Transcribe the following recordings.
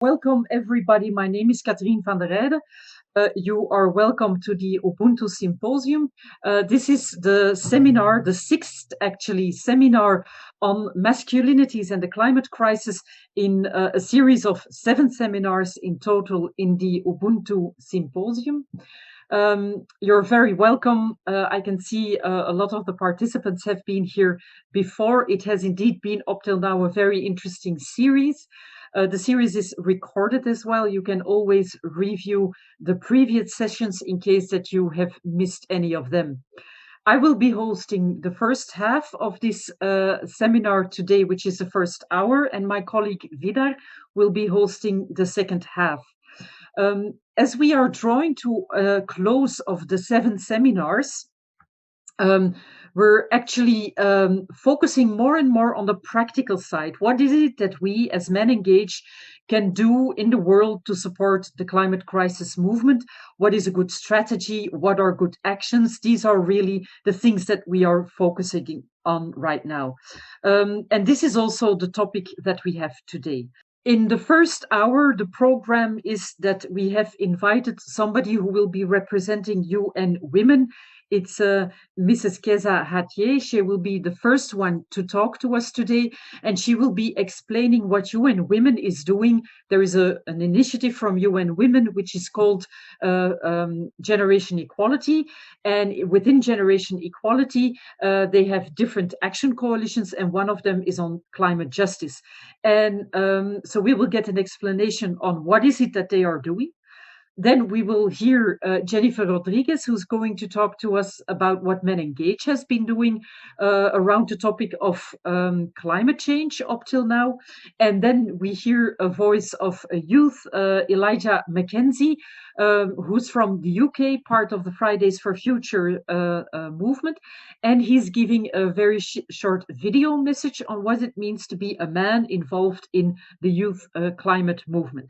Welcome, everybody. My name is Katrien van der Rijden. You are welcome to the Ubuntu Symposium. This is the seminar, the sixth actually seminar on masculinities and the climate crisis in a series of 7 seminars in total in the Ubuntu Symposium. You're very welcome. I can see a lot of the participants have been here before. It has indeed been up till now a very interesting series. The series is recorded as well. You can always review the previous sessions in case that you have missed any of them. I will be hosting the first half of this seminar today, which is the first hour, and my colleague Vidar will be hosting the second half. As we are drawing to a close of the 7 seminars, we're actually focusing more and more on the practical side. What is it that we as MenEngage can do in the world to support the climate crisis movement? What is a good strategy? What are good actions? These are really the things that we are focusing on right now. And this is also the topic that we have today. In the first hour, the program is that we have invited somebody who will be representing UN Women. It's Mrs. Kézha Hatier. She will be the first one to talk to us today, and she will be explaining what UN Women is doing. There is an initiative from UN Women which is called Generation Equality, and within Generation Equality, they have different action coalitions, and one of them is on climate justice. And so we will get an explanation on what is it that they are doing. Then we will hear Jennifer Rodriguez, who's going to talk to us about what MenEngage has been doing around the topic of climate change up till now. And then we hear a voice of a youth, Elijah Mckenzie, who's from the UK, part of the Fridays for Future movement. And he's giving a very short video message on what it means to be a man involved in the youth climate movement.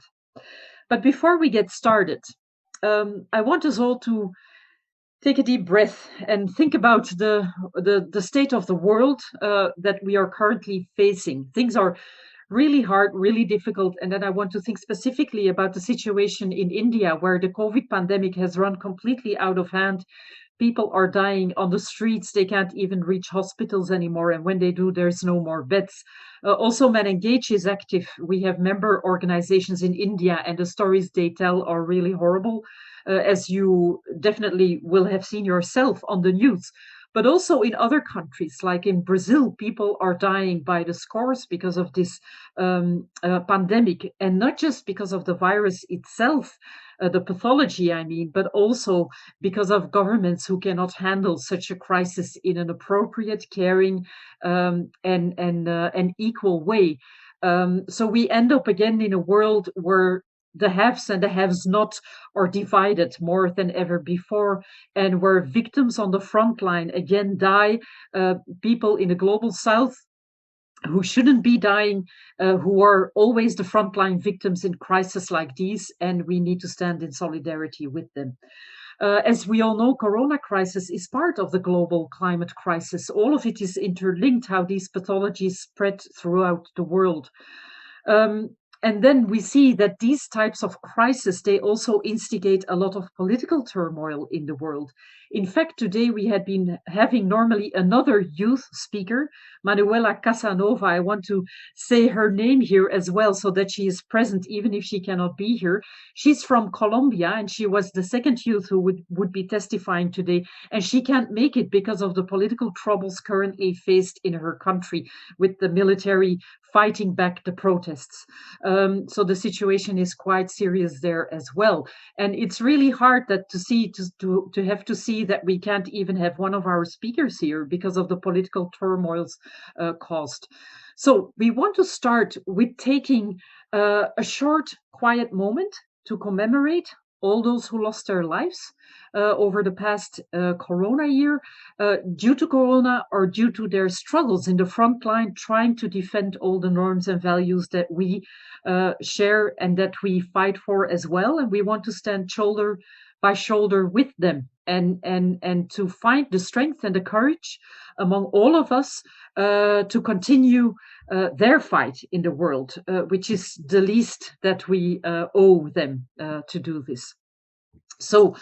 But before we get started, I want us all to take a deep breath and think about the state of the world that we are currently facing. Things are really hard, really difficult. And then I want to think specifically about the situation in India, where the COVID pandemic has run completely out of hand. People are dying on the streets. They can't even reach hospitals anymore. And when they do, there's no more beds. Also, MenEngage is active. We have member organizations in India, and the stories they tell are really horrible, as you definitely will have seen yourself on the news. But also in other countries, like in Brazil, people are dying by the scores because of this pandemic, and not just because of the virus itself, the pathology, I mean, but also because of governments who cannot handle such a crisis in an appropriate, caring, and equal way. So we end up again in a world where the haves and the haves not are divided more than ever before, and where victims on the front line again die, people in the global south who shouldn't be dying, who are always the frontline victims in crises like these, and we need to stand in solidarity with them. As we all know, corona crisis is part of the global climate crisis. All of it is interlinked, how these pathologies spread throughout the world. And then we see that these types of crises, they also instigate a lot of political turmoil in the world. In fact, today we had been having normally another youth speaker, Manuela Casanova. I want to say her name here as well so that she is present even if she cannot be here. She's from Colombia, and she was the second youth who would be testifying today, and she can't make it because of the political troubles currently faced in her country with the military fighting back the protests. So the situation is quite serious there as well. And it's really hard that to have to see that we can't even have one of our speakers here because of the political turmoils caused. So we want to start with taking a short, quiet moment to commemorate all those who lost their lives over the past corona year, due to corona or due to their struggles in the front line, trying to defend all the norms and values that we share and that we fight for as well. And we want to stand shoulder by shoulder with them, and to find the strength and the courage among all of us to continue their fight in the world, which is the least that we owe them to do this. So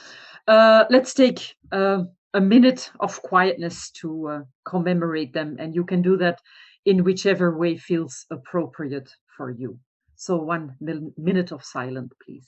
let's take a minute of quietness to commemorate them, and you can do that in whichever way feels appropriate for you. So 1 minute of silence, please.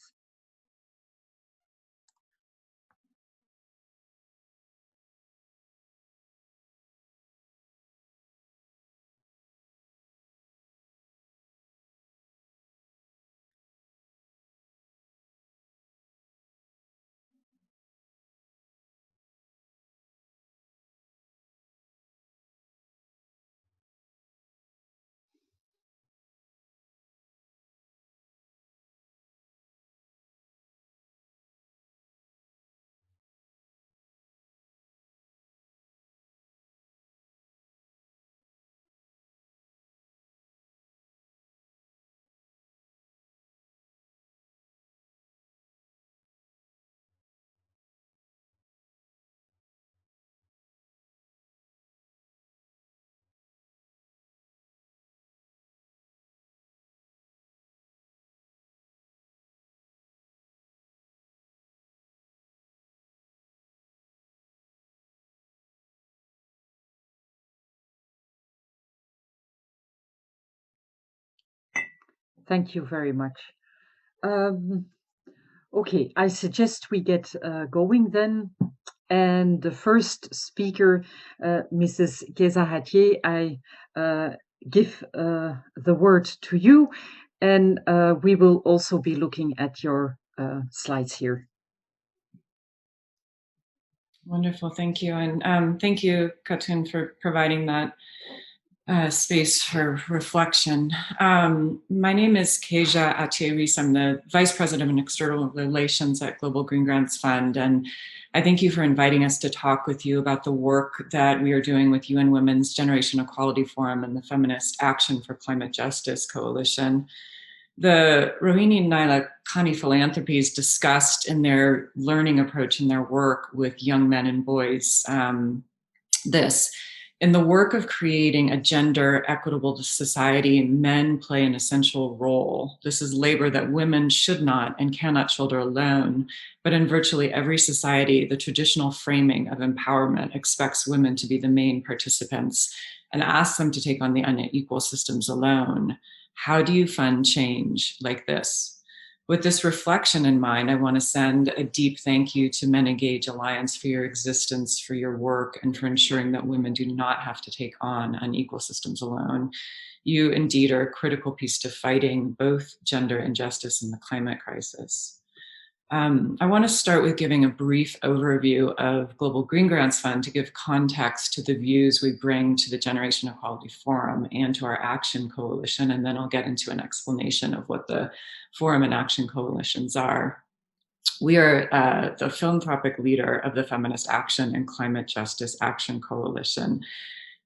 Thank you very much. Okay, I suggest we get going then. And the first speaker, Mrs. Kézha Hatier, I give the word to you, and we will also be looking at your slides here. Wonderful, thank you. And thank you, Katrien, for providing that space for reflection. My name is Kézha Hatier-Riess. I'm the Vice President of External Relations at Global Greengrants Fund. And I thank you for inviting us to talk with you about the work that we are doing with UN Women's Generation Equality Forum and the Feminist Action for Climate Justice Coalition. The Rohini Naila Khani Philanthropies discussed in their learning approach in their work with young men and boys this. In the work of creating a gender equitable society, men play an essential role. This is labor that women should not and cannot shoulder alone, but in virtually every society, the traditional framing of empowerment expects women to be the main participants and asks them to take on the unequal systems alone. How do you fund change like this? With this reflection in mind, I want to send a deep thank you to MenEngage Alliance for your existence, for your work, and for ensuring that women do not have to take on unequal systems alone. You indeed are a critical piece to fighting both gender injustice and the climate crisis. I want to start with giving a brief overview of Global Greengrants Fund to give context to the views we bring to the Generation Equality Forum and to our Action Coalition, and then I'll get into an explanation of what the Forum and Action Coalitions are. We are the philanthropic leader of the Feminist Action and Climate Justice Action Coalition.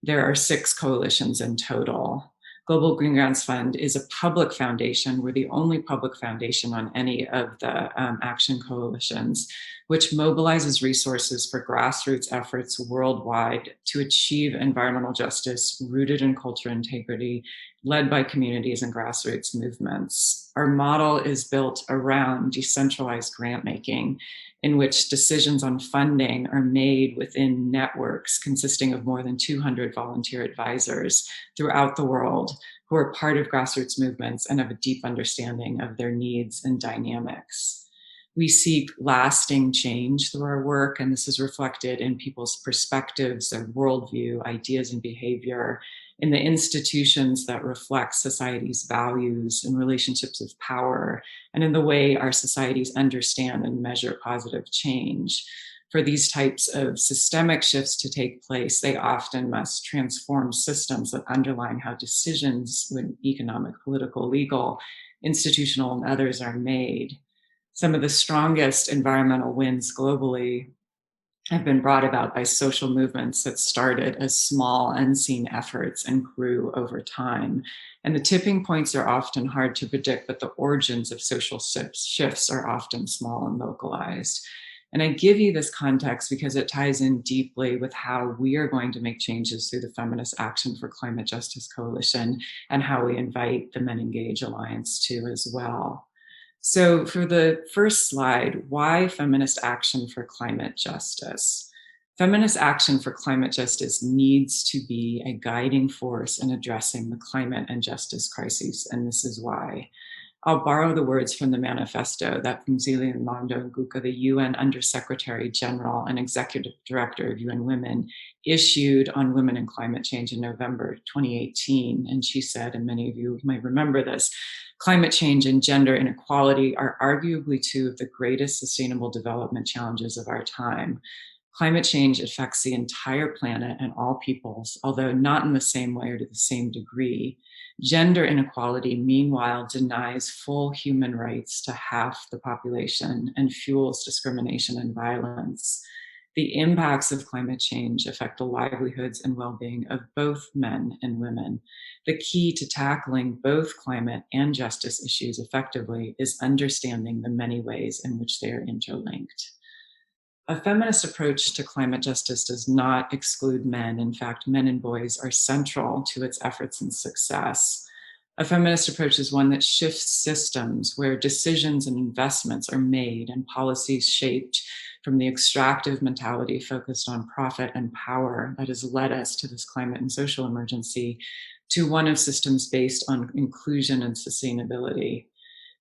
There are 6 coalitions in total. Global Greengrants Fund is a public foundation. We're the only public foundation on any of the action coalitions, which mobilizes resources for grassroots efforts worldwide to achieve environmental justice rooted in cultural integrity, led by communities and grassroots movements. Our model is built around decentralized grant making, in which decisions on funding are made within networks consisting of more than 200 volunteer advisors throughout the world who are part of grassroots movements and have a deep understanding of their needs and dynamics. We seek lasting change through our work, and this is reflected in people's perspectives, their worldview, ideas, and behavior, in the institutions that reflect society's values and relationships of power, and in the way our societies understand and measure positive change. For these types of systemic shifts to take place, they often must transform systems that underline how decisions, economic, political, legal, institutional, and others, are made. Some of the strongest environmental wins globally have been brought about by social movements that started as small, unseen efforts and grew over time. And the tipping points are often hard to predict, but the origins of social shifts are often small and localized. And I give you this context because it ties in deeply with how we are going to make changes through the Feminist Action for Climate Justice Coalition and how we invite the MenEngage Alliance to as well. So for the first slide, why feminist action for climate justice? Feminist action for climate justice needs to be a guiding force in addressing the climate and justice crises, and this is why. I'll borrow the words from the manifesto that Phumzile Mlambo Ngcuka, the UN Undersecretary General and Executive Director of UN Women, issued on women and climate change in November 2018. And she said, and many of you might remember this, climate change and gender inequality are arguably two of the greatest sustainable development challenges of our time. Climate change affects the entire planet and all peoples, although not in the same way or to the same degree. Gender inequality, meanwhile, denies full human rights to half the population and fuels discrimination and violence. The impacts of climate change affect the livelihoods and well-being of both men and women. The key to tackling both climate and justice issues effectively is understanding the many ways in which they are interlinked. A feminist approach to climate justice does not exclude men. In fact, men and boys are central to its efforts and success. A feminist approach is one that shifts systems where decisions and investments are made and policies shaped from the extractive mentality focused on profit and power that has led us to this climate and social emergency to one of systems based on inclusion and sustainability.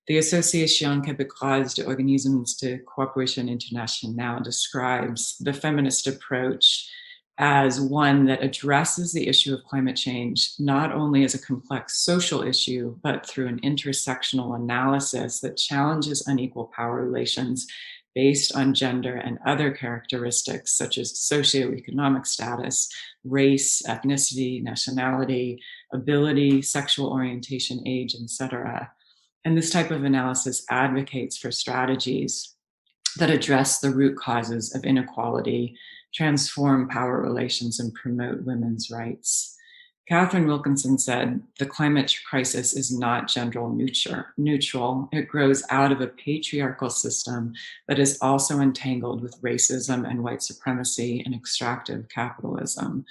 The Association Québécoise d'Organismes de Coopération Internationale describes the feminist approach as one that addresses the issue of climate change not only as a complex social issue, but through an intersectional analysis that challenges unequal power relations based on gender and other characteristics such as socioeconomic status, race, ethnicity, nationality, ability, sexual orientation, age, etc. And this type of analysis advocates for strategies that address the root causes of inequality, transform power relations, and promote women's rights. Catherine Wilkinson said, the climate crisis is not gender neutral. It grows out of a patriarchal system that is also entangled with racism and white supremacy and extractive capitalism.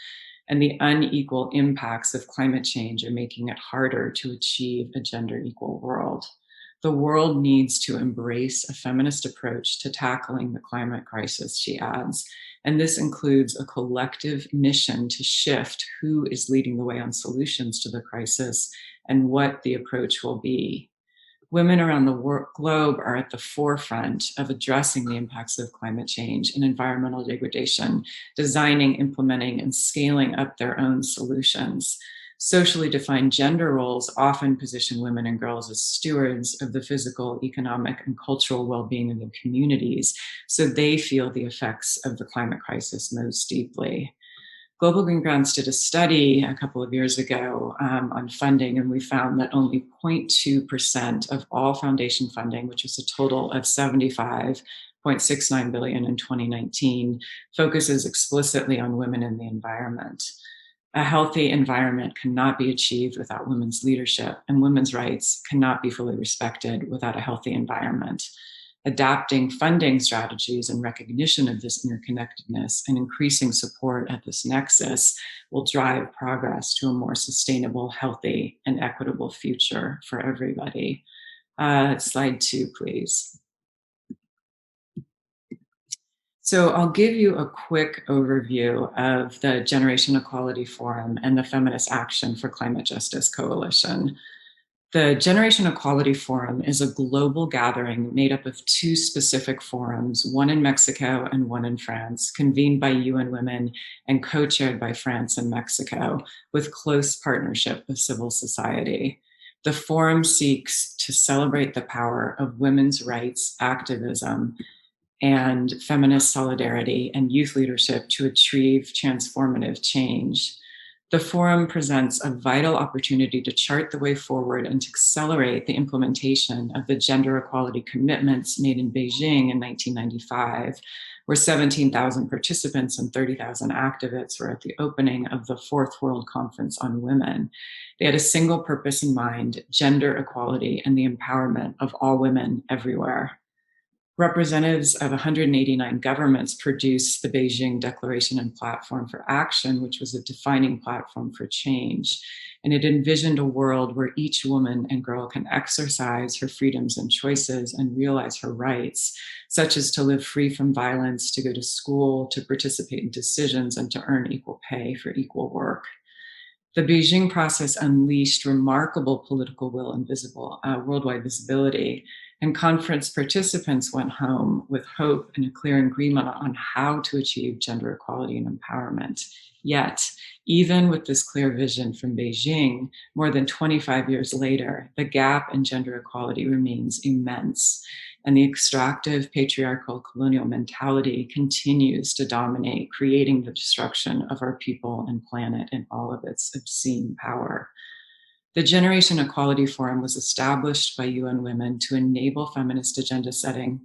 And the unequal impacts of climate change are making it harder to achieve a gender equal world. The world needs to embrace a feminist approach to tackling the climate crisis, she adds, and this includes a collective mission to shift who is leading the way on solutions to the crisis and what the approach will be. Women around the globe are at the forefront of addressing the impacts of climate change and environmental degradation, designing, implementing, and scaling up their own solutions. Socially defined gender roles often position women and girls as stewards of the physical, economic, and cultural well-being of their communities, so they feel the effects of the climate crisis most deeply. Global Greengrants did a study a couple of years ago on funding, and we found that only 0.2% of all foundation funding, which was a total of $75.69 billion in 2019, focuses explicitly on women and the environment. A healthy environment cannot be achieved without women's leadership, and women's rights cannot be fully respected without a healthy environment. Adapting funding strategies and recognition of this interconnectedness and increasing support at this nexus will drive progress to a more sustainable, healthy, and equitable future for everybody. Slide 2, please. So I'll give you a quick overview of the Generation Equality Forum and the Feminist Action for Climate Justice Coalition. The Generation Equality Forum is a global gathering made up of two specific forums, one in Mexico and one in France, convened by UN Women and co-chaired by France and Mexico, with close partnership with civil society. The forum seeks to celebrate the power of women's rights activism and feminist solidarity and youth leadership to achieve transformative change. The forum presents a vital opportunity to chart the way forward and to accelerate the implementation of the gender equality commitments made in Beijing in 1995, where 17,000 participants and 30,000 activists were at the opening of the Fourth World Conference on Women. They had a single purpose in mind: gender equality and the empowerment of all women everywhere. Representatives of 189 governments produced the Beijing Declaration and Platform for Action, which was a defining platform for change. And it envisioned a world where each woman and girl can exercise her freedoms and choices and realize her rights, such as to live free from violence, to go to school, to participate in decisions, and to earn equal pay for equal work. The Beijing process unleashed remarkable political will and worldwide visibility, and conference participants went home with hope and a clear agreement on how to achieve gender equality and empowerment. Yet, even with this clear vision from Beijing, more than 25 years later, the gap in gender equality remains immense, and the extractive patriarchal colonial mentality continues to dominate, creating the destruction of our people and planet in all of its obscene power. The Generation Equality Forum was established by UN Women to enable feminist agenda setting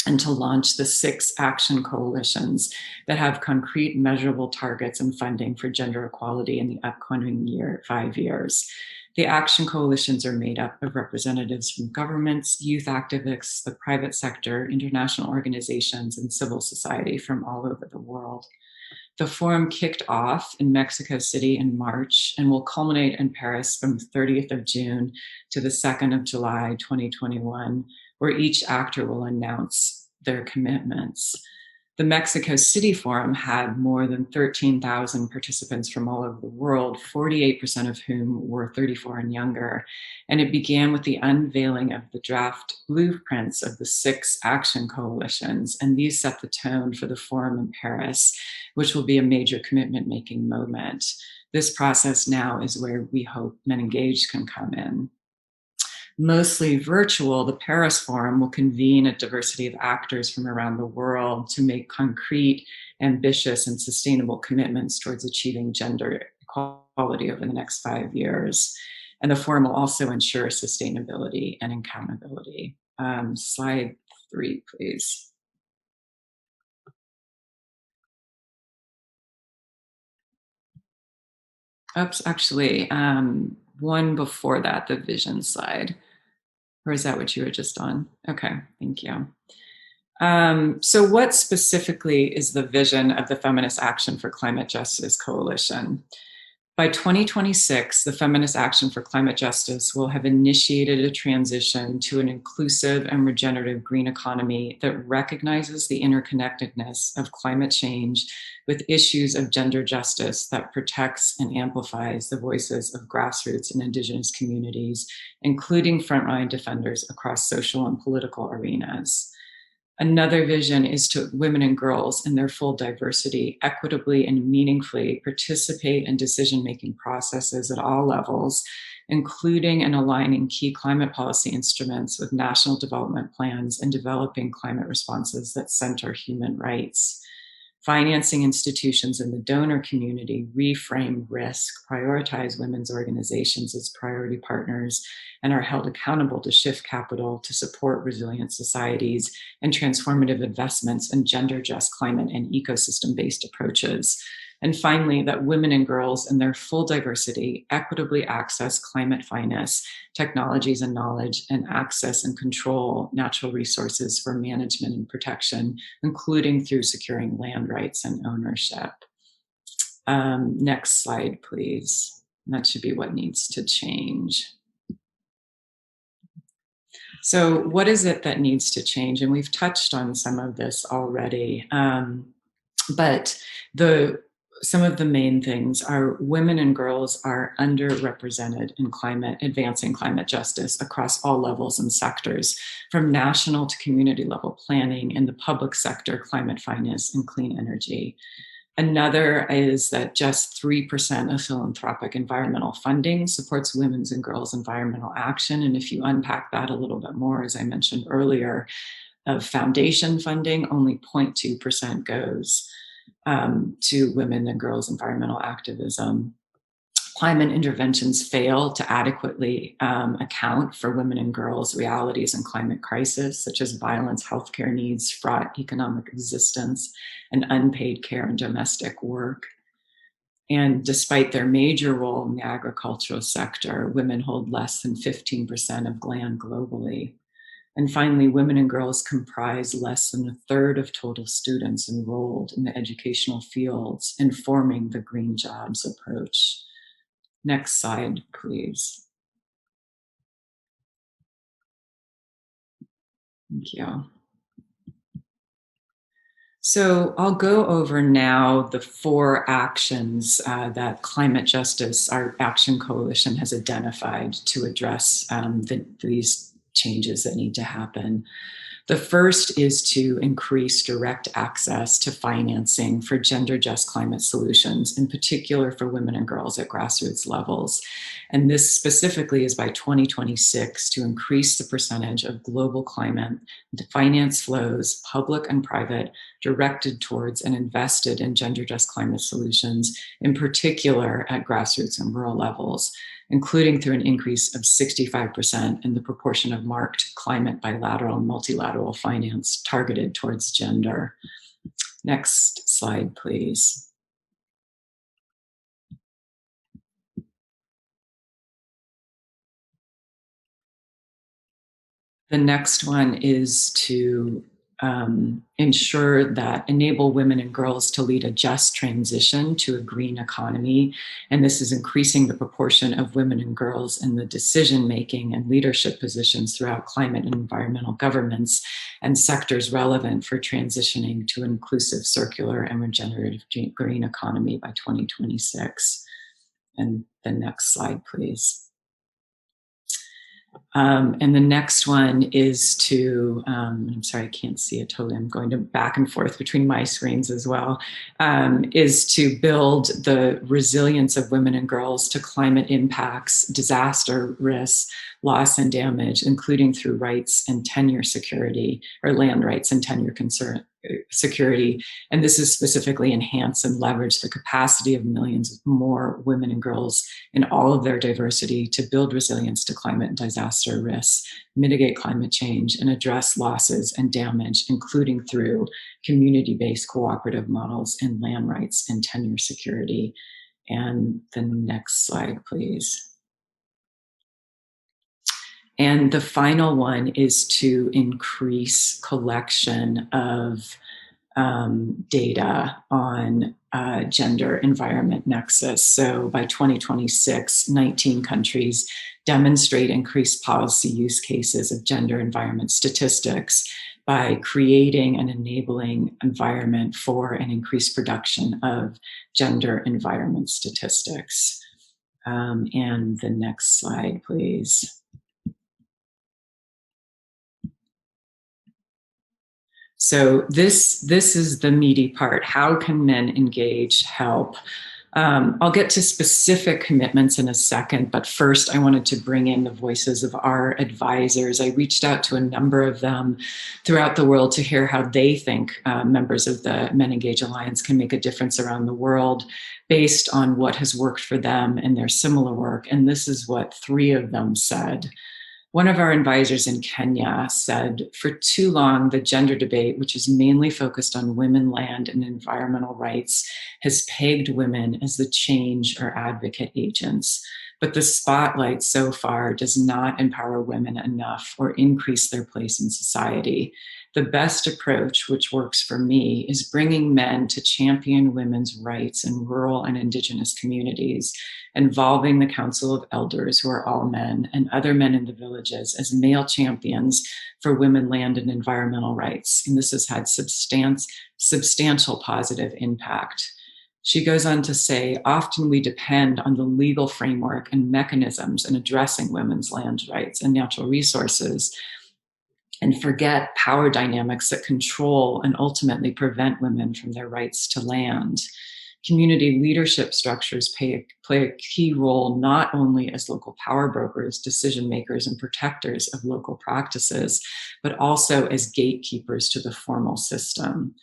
and to launch the 6 action coalitions that have concrete measurable targets and funding for gender equality in the upcoming 5 years. The action coalitions are made up of representatives from governments, youth activists, the private sector, international organizations, and civil society from all over the world. The forum kicked off in Mexico City in March and will culminate in Paris from the 30th of June to the 2nd of July, 2021, where each actor will announce their commitments. The Mexico City Forum had more than 13,000 participants from all over the world, 48% of whom were 34 and younger. And it began with the unveiling of the draft blueprints of the 6 action coalitions. And these set the tone for the forum in Paris, which will be a major commitment-making moment. This process now is where we hope MenEngage can come in. Mostly virtual, the Paris Forum will convene a diversity of actors from around the world to make concrete, ambitious, and sustainable commitments towards achieving gender equality over the next 5 years. And the forum will also ensure sustainability and accountability. Slide 3, please. Oops, actually, one before that, the vision slide. Or is that what you were just on? Okay, thank you. So what specifically is the vision of the Feminist Action for Climate Justice Coalition? By 2026, the Feminist Action for Climate Justice will have initiated a transition to an inclusive and regenerative green economy that recognizes the interconnectedness of climate change with issues of gender justice that protects and amplifies the voices of grassroots and Indigenous communities, including frontline defenders across social and political arenas. Another vision is to women and girls in their full diversity equitably and meaningfully participate in decision-making processes at all levels, including and aligning key climate policy instruments with national development plans and developing climate responses that center human rights. Financing institutions in the donor community reframe risk, prioritize women's organizations as priority partners, and are held accountable to shift capital to support resilient societies and transformative investments in gender-just climate and ecosystem-based approaches. And finally, that women and girls in their full diversity equitably access climate finance, technologies and knowledge, and access and control natural resources for management and protection, including through securing land rights and ownership. Next slide, please. That should be what needs to change. So what is it that needs to change? And we've touched on some of this already, but some of the main things are women and girls are underrepresented in advancing climate justice across all levels and sectors, from national to community level planning in the public sector, climate finance, and clean energy. Another is that just 3% of philanthropic environmental funding supports women's and girls' environmental action. And if you unpack that a little bit more, as I mentioned earlier, of foundation funding, only 0.2% goes to women and girls' environmental activism. Climate interventions fail to adequately account for women and girls' realities in climate crisis, such as violence, healthcare needs, fraught economic existence, and unpaid care and domestic work. And despite their major role in the agricultural sector, women hold less than 15% of land globally. And finally, women and girls comprise less than a third of total students enrolled in the educational fields, informing the green jobs approach. Next slide, please. Thank you. So I'll go over now the 4 actions that Climate Justice, our Action Coalition, has identified to address these changes that need to happen. The first is to increase direct access to financing for gender just climate solutions, in particular for women and girls at grassroots levels. And this specifically is by 2026 to increase the percentage of global climate finance flows, public and private, directed towards and invested in gender just climate solutions, in particular at grassroots and rural levels, including through an increase of 65% in the proportion of marked climate bilateral and multilateral finance targeted towards gender. Next slide, please. The next one is to ensure that enable women and girls to lead a just transition to a green economy. And this is increasing the proportion of women and girls in the decision-making and leadership positions throughout climate and environmental governments and sectors relevant for transitioning to an inclusive, circular, and regenerative green economy by 2026. And the next slide, please. And the next one is to, I'm sorry, I can't see it totally. I'm going to back and forth between my screens as well, is to build the resilience of women and girls to climate impacts, disaster risks, loss and damage, including through rights and tenure security, or land rights and tenure security. And this is specifically enhance and leverage the capacity of millions more women and girls in all of their diversity to build resilience to climate and disaster risks, mitigate climate change, and address losses and damage, including through community-based cooperative models in land rights and tenure security. And the next slide, please. And the final one is to increase collection of data on gender environment nexus. So by 2026, 19 countries demonstrate increased policy use cases of gender environment statistics by creating an enabling environment for an increased production of gender environment statistics. And the next slide, please. So this is the meaty part. How can MenEngage help? I'll get to specific commitments in a second, but first I wanted to bring in the voices of our advisors. I reached out to a number of them throughout the world to hear how they think members of the MenEngage Alliance can make a difference around the world based on what has worked for them and their similar work. And this is what 3 of them said. One of our advisors in Kenya said, for too long, the gender debate, which is mainly focused on women, land, and environmental rights, has pegged women as the change or advocate agents. But the spotlight so far does not empower women enough or increase their place in society. The best approach, which works for me, is bringing men to champion women's rights in rural and indigenous communities, involving the Council of Elders, who are all men, and other men in the villages as male champions for women, land, and environmental rights. And this has had substantial positive impact. She goes on to say, often we depend on the legal framework and mechanisms in addressing women's land rights and natural resources, and forget power dynamics that control and ultimately prevent women from their rights to land. Community leadership structures play a key role not only as local power brokers, decision makers, and protectors of local practices, but also as gatekeepers to the formal system.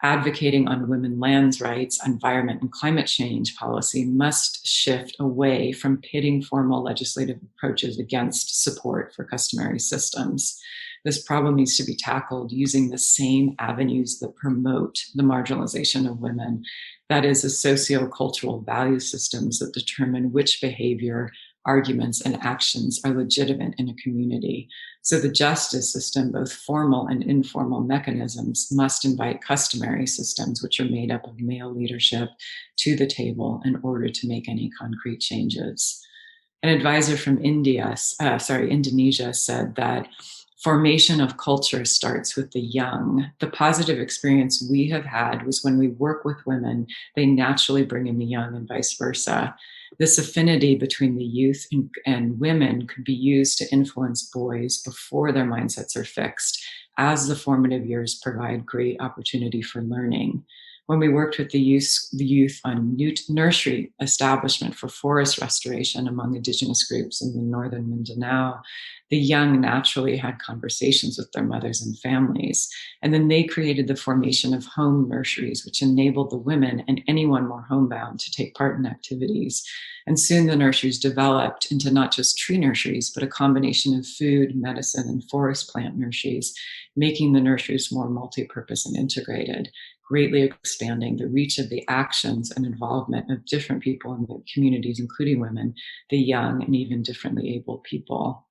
Advocating on women's lands rights, environment, and climate change policy must shift away from pitting formal legislative approaches against support for customary systems. This problem needs to be tackled using the same avenues that promote the marginalization of women. That is, the socio-cultural value systems that determine which behavior arguments, and actions are legitimate in a community. So the justice system, both formal and informal mechanisms, must invite customary systems, which are made up of male leadership, to the table in order to make any concrete changes. An advisor from Indonesia said that formation of culture starts with the young. The positive experience we have had was when we work with women, they naturally bring in the young and vice versa. This affinity between the youth and women could be used to influence boys before their mindsets are fixed, as the formative years provide great opportunity for learning. When we worked with the youth on nursery establishment for forest restoration among indigenous groups in the northern Mindanao, the young naturally had conversations with their mothers and families. And then they created the formation of home nurseries, which enabled the women and anyone more homebound to take part in activities. And soon the nurseries developed into not just tree nurseries, but a combination of food, medicine, and forest plant nurseries, making the nurseries more multi-purpose and integrated, greatly expanding the reach of the actions and involvement of different people in the communities, including women, the young, and even differently abled people.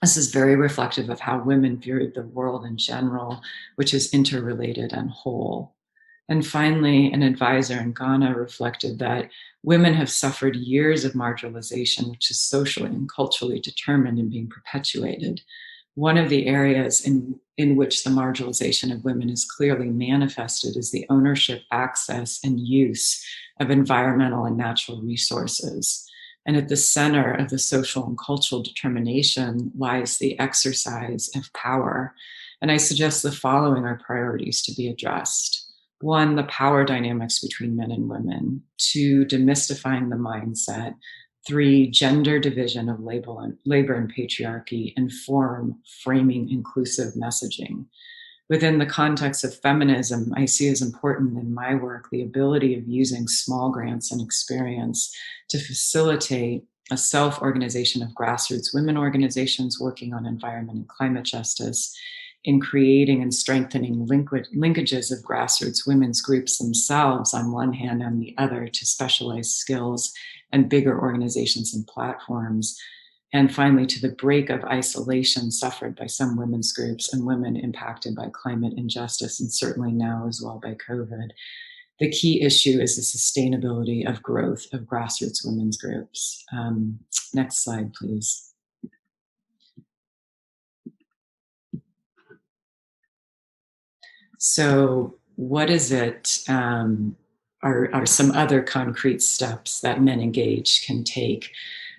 This is very reflective of how women viewed the world in general, which is interrelated and whole. And finally, an advisor in Ghana reflected that women have suffered years of marginalization, which is socially and culturally determined and being perpetuated. One of the areas in which the marginalization of women is clearly manifested is the ownership, access, and use of environmental and natural resources. And at the center of the social and cultural determination lies the exercise of power. And I suggest the following are priorities to be addressed. 1, the power dynamics between men and women. 2, demystifying the mindset. 3, gender division of labor and patriarchy. And 4, framing inclusive messaging. Within the context of feminism, I see as important in my work the ability of using small grants and experience to facilitate a self-organization of grassroots women organizations working on environment and climate justice, in creating and strengthening linkages of grassroots women's groups themselves on one hand and the other to specialized skills and bigger organizations and platforms. And finally, to the break of isolation suffered by some women's groups and women impacted by climate injustice, and certainly now as well by COVID. The key issue is the sustainability of growth of grassroots women's groups. Next slide, please. So what is it, are some other concrete steps that MenEngage can take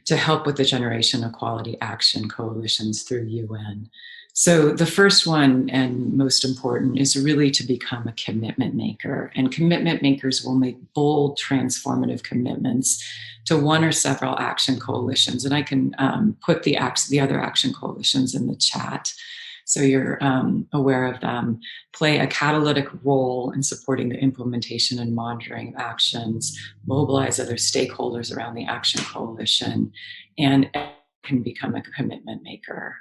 to help with the Generation Equality Action Coalitions through UN? So the first one and most important is really to become a commitment maker. And commitment makers will make bold, transformative commitments to one or several action coalitions. And I can put the other action coalitions in the chat, so you're aware of them. Play a catalytic role in supporting the implementation and monitoring of actions, mobilize other stakeholders around the action coalition, and can become a commitment maker.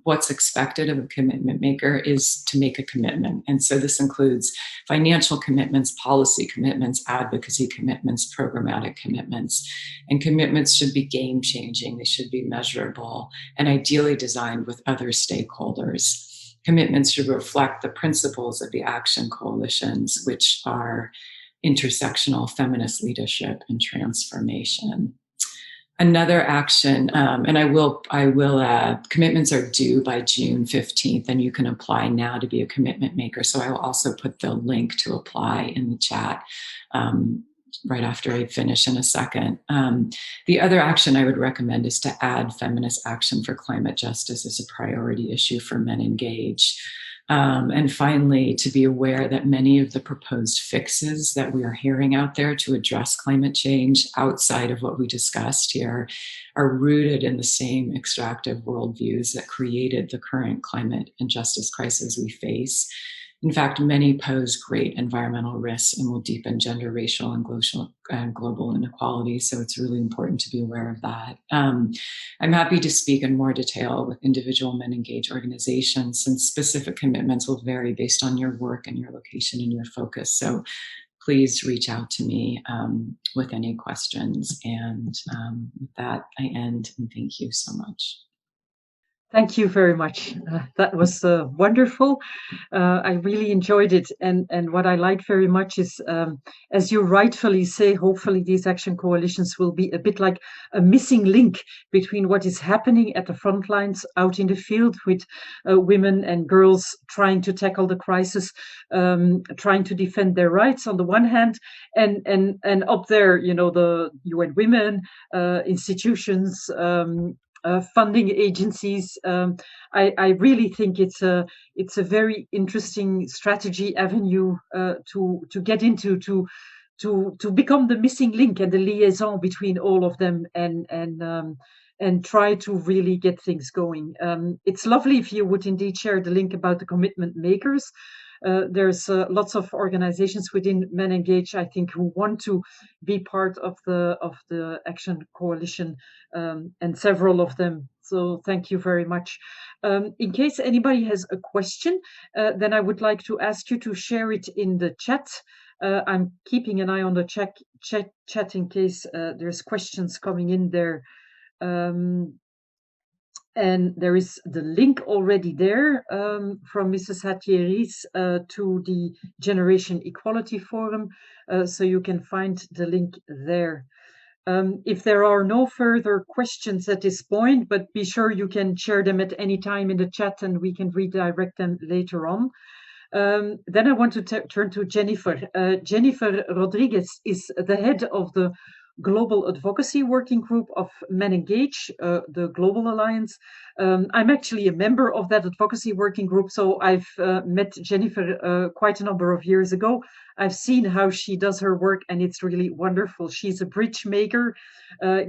What's expected of a commitment maker is to make a commitment. And so this includes financial commitments, policy commitments, advocacy commitments, programmatic commitments. And commitments should be game-changing, they should be measurable, and ideally designed with other stakeholders. Commitments should reflect the principles of the action coalitions, which are intersectional feminist leadership and transformation. Another action, and I will, commitments are due by June 15th, and you can apply now to be a commitment maker. So I will also put the link to apply in the chat right after I finish in a second. The other action I would recommend is to add feminist action for climate justice as a priority issue for MenEngage. And finally, to be aware that many of the proposed fixes that we are hearing out there to address climate change outside of what we discussed here are rooted in the same extractive worldviews that created the current climate and justice crisis we face. In fact, many pose great environmental risks and will deepen gender, racial, and global inequality. So it's really important to be aware of that. I'm happy to speak in more detail with individual MenEngage organizations, since specific commitments will vary based on your work and your location and your focus. So please reach out to me with any questions. And with that, I end, and thank you so much. Thank you very much. That was wonderful. I really enjoyed it. And what I like very much is, as you rightfully say, hopefully these action coalitions will be a bit like a missing link between what is happening at the front lines out in the field with women and girls trying to tackle the crisis, trying to defend their rights on the one hand, and up there, the UN Women, institutions, funding agencies. I really think it's a very interesting strategy avenue to get into, to become the missing link and the liaison between all of them, and try to really get things going. It's lovely if you would indeed share the link about the commitment makers. There's lots of organizations within MenEngage, I think, who want to be part of the action coalition, and several of them. So thank you very much. In case anybody has a question, then I would like to ask you to share it in the chat. I'm keeping an eye on the chat in case there's questions coming in there. And there is the link already there from Mrs. Hatier-Riess to the Generation Equality Forum, so you can find the link there. If there are no further questions at this point, but be sure you can share them at any time in the chat and we can redirect them later on. Then I want to turn to Jennifer. Jennifer Rodriguez is the head of the Global Advocacy Working Group of MenEngage, the Global Alliance. I'm actually a member of that advocacy working group, so I've met Jennifer quite a number of years ago. I've seen how she does her work, and it's really wonderful. She's a bridge maker,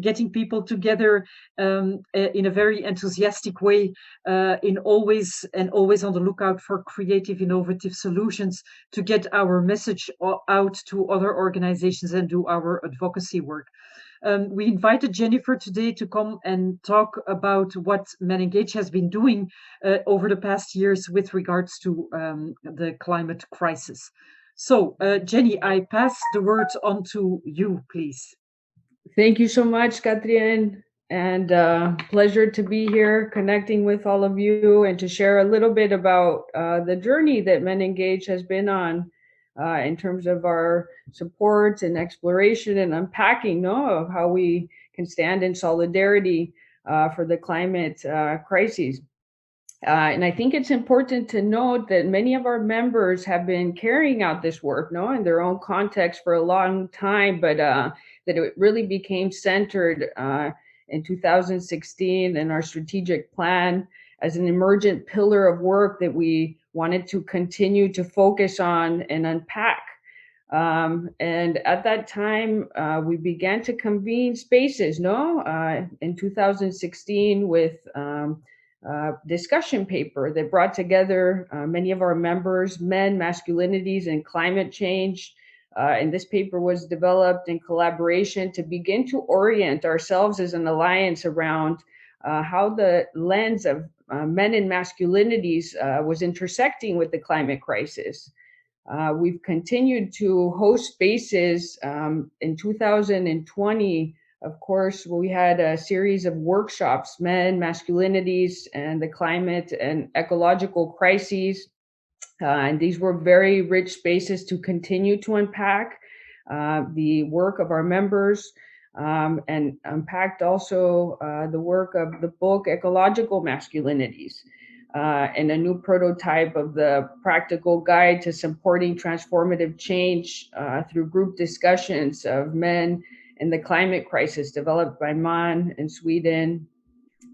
getting people together in a very enthusiastic way, in always on the lookout for creative, innovative solutions to get our message out to other organizations and do our advocacy work. We invited Jennifer today to come and talk about what MenEngage has been doing over the past years with regards to the climate crisis. So, Jenny, I pass the word on to you, please. Thank you so much, Katrien, and pleasure to be here connecting with all of you and to share a little bit about the journey that MenEngage has been on in terms of our support and exploration and unpacking of how we can stand in solidarity for the climate crises. And I think it's important to note that many of our members have been carrying out this work, in their own context for a long time, but that it really became centered in 2016 in our strategic plan as an emergent pillar of work that we wanted to continue to focus on and unpack. And at that time, we began to convene spaces, in 2016 with discussion paper that brought together many of our members, men, masculinities, and climate change. And this paper was developed in collaboration to begin to orient ourselves as an alliance around how the lens of men and masculinities was intersecting with the climate crisis. We've continued to host spaces in 2020. Of course, we had a series of workshops, men, masculinities, and the climate and ecological crises. And these were very rich spaces to continue to unpack the work of our members, and unpacked also the work of the book Ecological Masculinities, and a new prototype of the practical guide to supporting transformative change through group discussions of men in the climate crisis, developed by MAN in Sweden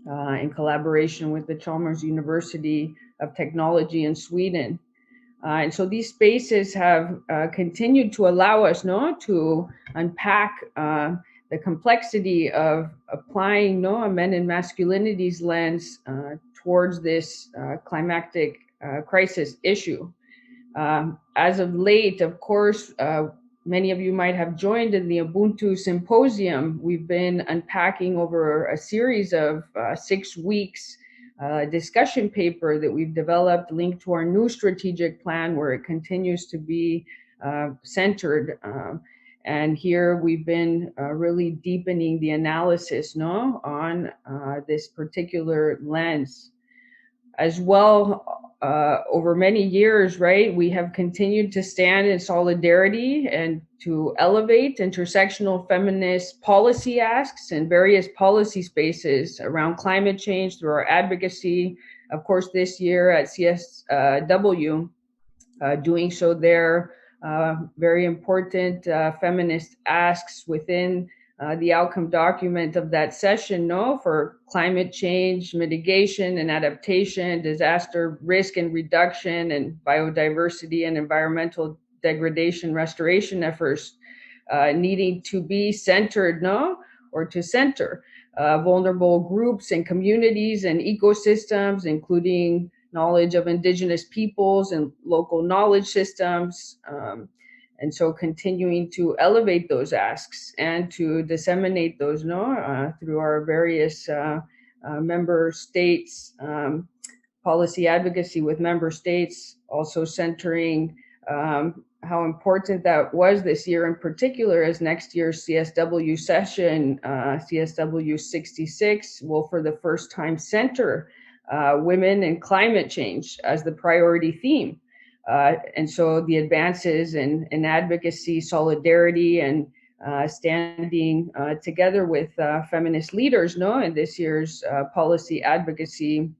in collaboration with the Chalmers University of Technology in Sweden. And so these spaces have continued to allow us to unpack the complexity of applying a men and masculinities lens towards this climactic crisis issue. As of late, of course, many of you might have joined in the Ubuntu Symposium. We've been unpacking over a series of 6 weeks discussion paper that we've developed linked to our new strategic plan, where it continues to be centered. And here we've been really deepening the analysis, no, on this particular lens. As well, over many years, right, we have continued to stand in solidarity and to elevate intersectional feminist policy asks in various policy spaces around climate change through our advocacy. Of course, this year at CSW, doing so there, very important feminist asks within the outcome document of that session, no, for climate change mitigation and adaptation, disaster risk and reduction, and biodiversity and environmental degradation restoration efforts needing to be centered, no, or to center vulnerable groups and communities and ecosystems, including knowledge of indigenous peoples and local knowledge systems. And so continuing to elevate those asks and to disseminate those through our various member states, policy advocacy with member states, also centering how important that was this year in particular, as next year's CSW session, CSW 66, will for the first time center women and climate change as the priority theme. And so the advances in advocacy, solidarity, and standing together with feminist leaders, in this year's policy advocacy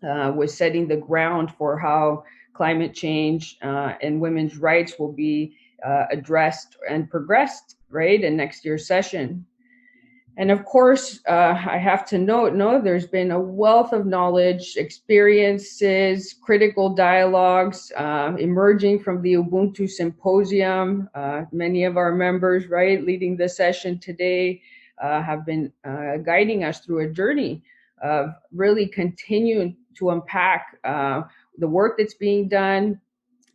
was setting the ground for how climate change and women's rights will be addressed and progressed, right, in next year's session. And of course, I have to note, there's been a wealth of knowledge, experiences, critical dialogues emerging from the Ubuntu Symposium. Many of our members, right, leading the session today have been guiding us through a journey of really continuing to unpack the work that's being done,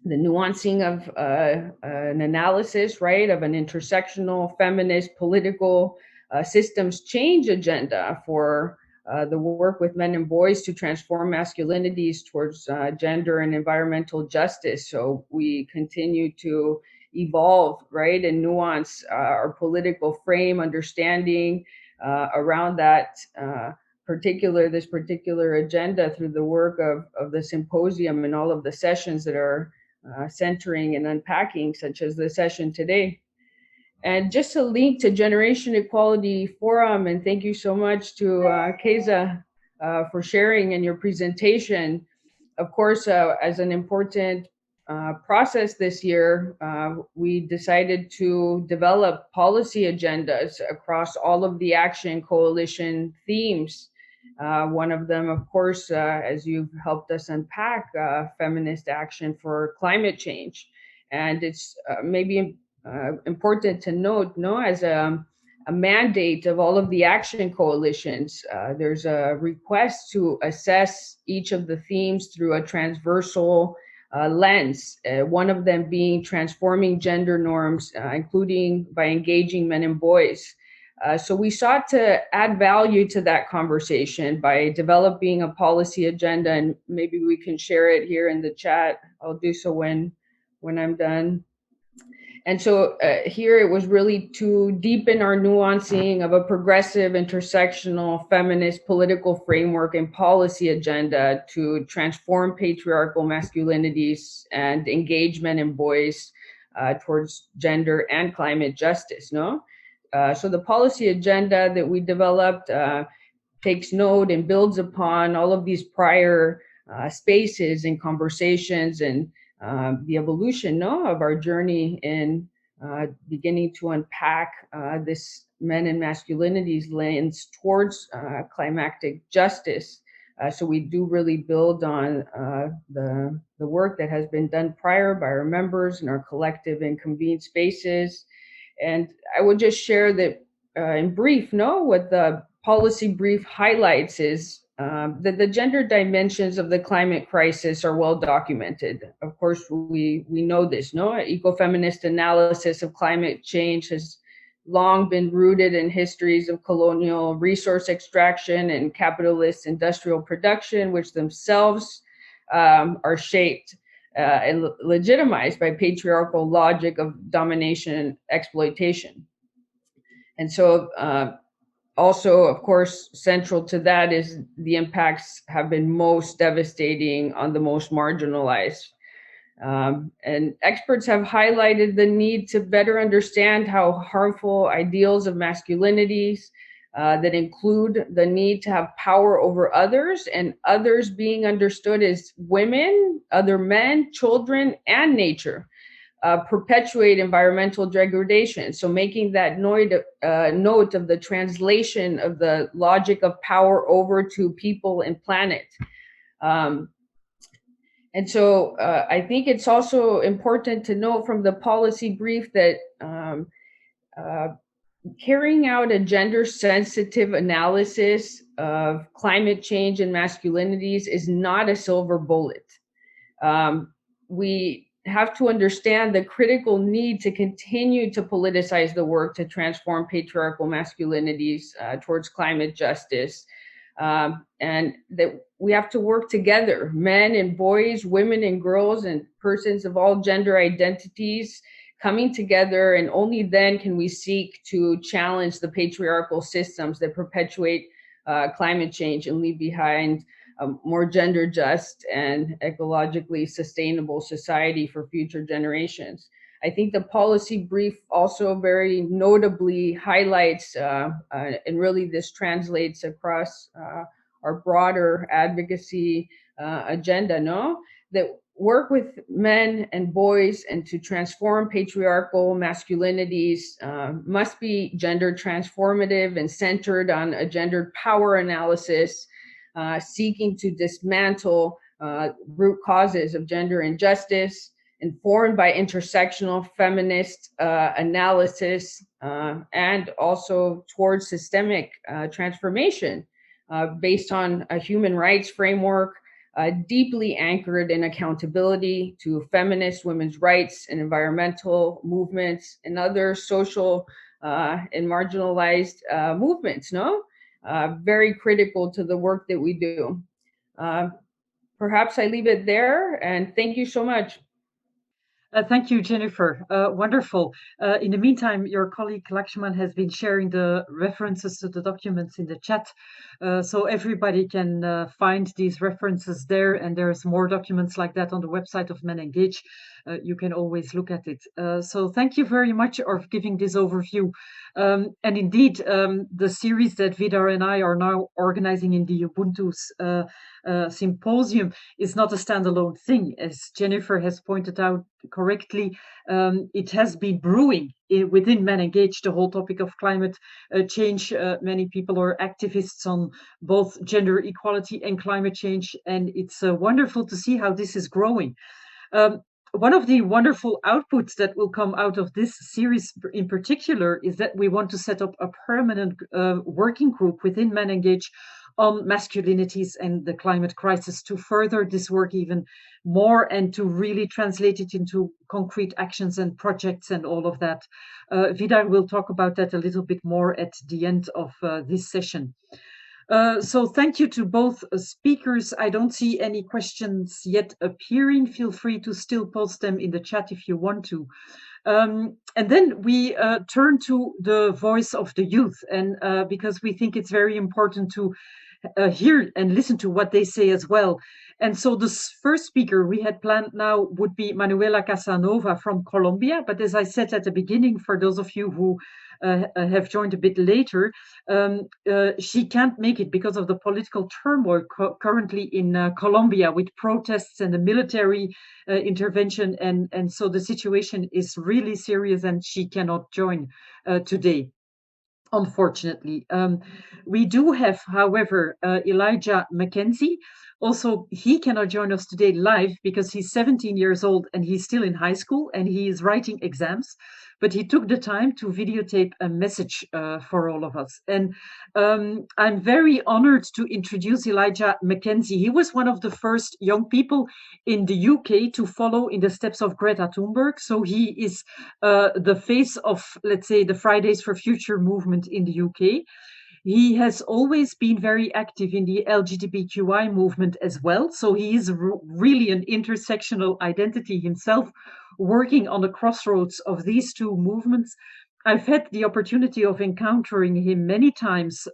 the nuancing of an analysis, right, of an intersectional feminist political systems change agenda for the work with men and boys to transform masculinities towards gender and environmental justice. So we continue to evolve, right, and nuance our political frame, understanding around that this particular agenda through the work of the symposium and all of the sessions that are centering and unpacking, such as the session today. And just a link to Generation Equality Forum, and thank you so much to Kézha for sharing in your presentation. Of course, as an important process this year, we decided to develop policy agendas across all of the Action Coalition themes. One of them, of course, as you've helped us unpack, feminist action for climate change. And it's maybe important to note, as a mandate of all of the action coalitions, there's a request to assess each of the themes through a transversal lens, one of them being transforming gender norms, including by engaging men and boys. So we sought to add value to that conversation by developing a policy agenda, and maybe we can share it here in the chat. I'll do so when I'm done. And so here it was really to deepen our nuancing of a progressive, intersectional, feminist political framework and policy agenda to transform patriarchal masculinities and engage men and boys towards gender and climate justice, So the policy agenda that we developed takes note and builds upon all of these prior spaces and conversations and the evolution of our journey in beginning to unpack this men and masculinities lens towards climactic justice. So we do really build on the work that has been done prior by our members in our collective and convened spaces. And I would just share that in brief, what the policy brief highlights is that the gender dimensions of the climate crisis are well documented. Of course, we know this, Ecofeminist analysis of climate change has long been rooted in histories of colonial resource extraction and capitalist industrial production, which themselves are shaped and legitimized by patriarchal logic of domination and exploitation. And so also, of course, central to that is the impacts have been most devastating on the most marginalized. And experts have highlighted the need to better understand how harmful ideals of masculinities that include the need to have power over others, and others being understood as women, other men, children, and nature, perpetuate environmental degradation. So making that note of the translation of the logic of power over to people and planet. And so I think it's also important to note from the policy brief that carrying out a gender-sensitive analysis of climate change and masculinities is not a silver bullet. We have to understand the critical need to continue to politicize the work to transform patriarchal masculinities towards climate justice. And that we have to work together, men and boys, women and girls, and persons of all gender identities coming together, and only then can we seek to challenge the patriarchal systems that perpetuate climate change and leave behind a more gender just and ecologically sustainable society for future generations. I think the policy brief also very notably highlights, and really this translates across our broader advocacy agenda, that work with men and boys and to transform patriarchal masculinities must be gender transformative and centered on a gendered power analysis, seeking to dismantle root causes of gender injustice, informed by intersectional feminist analysis, and also towards systemic transformation based on a human rights framework deeply anchored in accountability to feminist women's rights and environmental movements and other social and marginalized movements, very critical to the work that we do. Perhaps I leave it there, and thank you so much. Thank you, Jennifer. Wonderful. In the meantime, your colleague Lakshman has been sharing the references to the documents in the chat, so everybody can find these references there, and there's more documents like that on the website of MenEngage. You can always look at it. So thank you very much for giving this overview. And indeed, the series that Vidar and I are now organizing in the Ubuntu's Symposium is not a standalone thing. As Jennifer has pointed out correctly, it has been brewing within MenEngage, the whole topic of climate change. Many people are activists on both gender equality and climate change, and it's wonderful to see how this is growing. One of the wonderful outputs that will come out of this series in particular is that we want to set up a permanent working group within MenEngage on masculinities and the climate crisis to further this work even more and to really translate it into concrete actions and projects and all of that. Vidar will talk about that a little bit more at the end of this session. So thank you to both speakers. I don't see any questions yet appearing. Feel free to still post them in the chat if you want to. And then we turn to the voice of the youth, and because we think it's very important to hear and listen to what they say as well. And so the first speaker we had planned now would be Manuela Casanova from Colombia. But as I said at the beginning, for those of you who have joined a bit later, she can't make it because of the political turmoil currently in Colombia, with protests and the military intervention. And so the situation is really serious and she cannot join today, unfortunately. We do have, however, Elijah Mckenzie. Also, he cannot join us today live because he's 17 years old and he's still in high school and he is writing exams. But he took the time to videotape a message for all of us. And I'm very honored to introduce Elijah Mckenzie. He was one of the first young people in the UK to follow in the steps of Greta Thunberg. So he is the face of, let's say, the Fridays for Future movement in the UK. He has always been very active in the LGBTQI movement as well. So he is really an intersectional identity himself, working on the crossroads of these two movements. I've had the opportunity of encountering him many times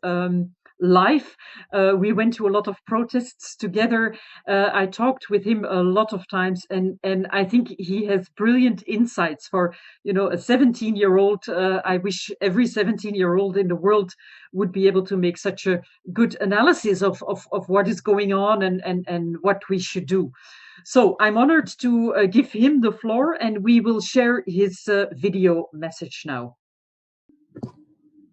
live. We went to a lot of protests together. I talked with him a lot of times, and I think he has brilliant insights for, you know, a 17-year-old. I wish every 17-year-old in the world would be able to make such a good analysis of what is going on and what we should do. So I'm honored to give him the floor, and we will share his video message now.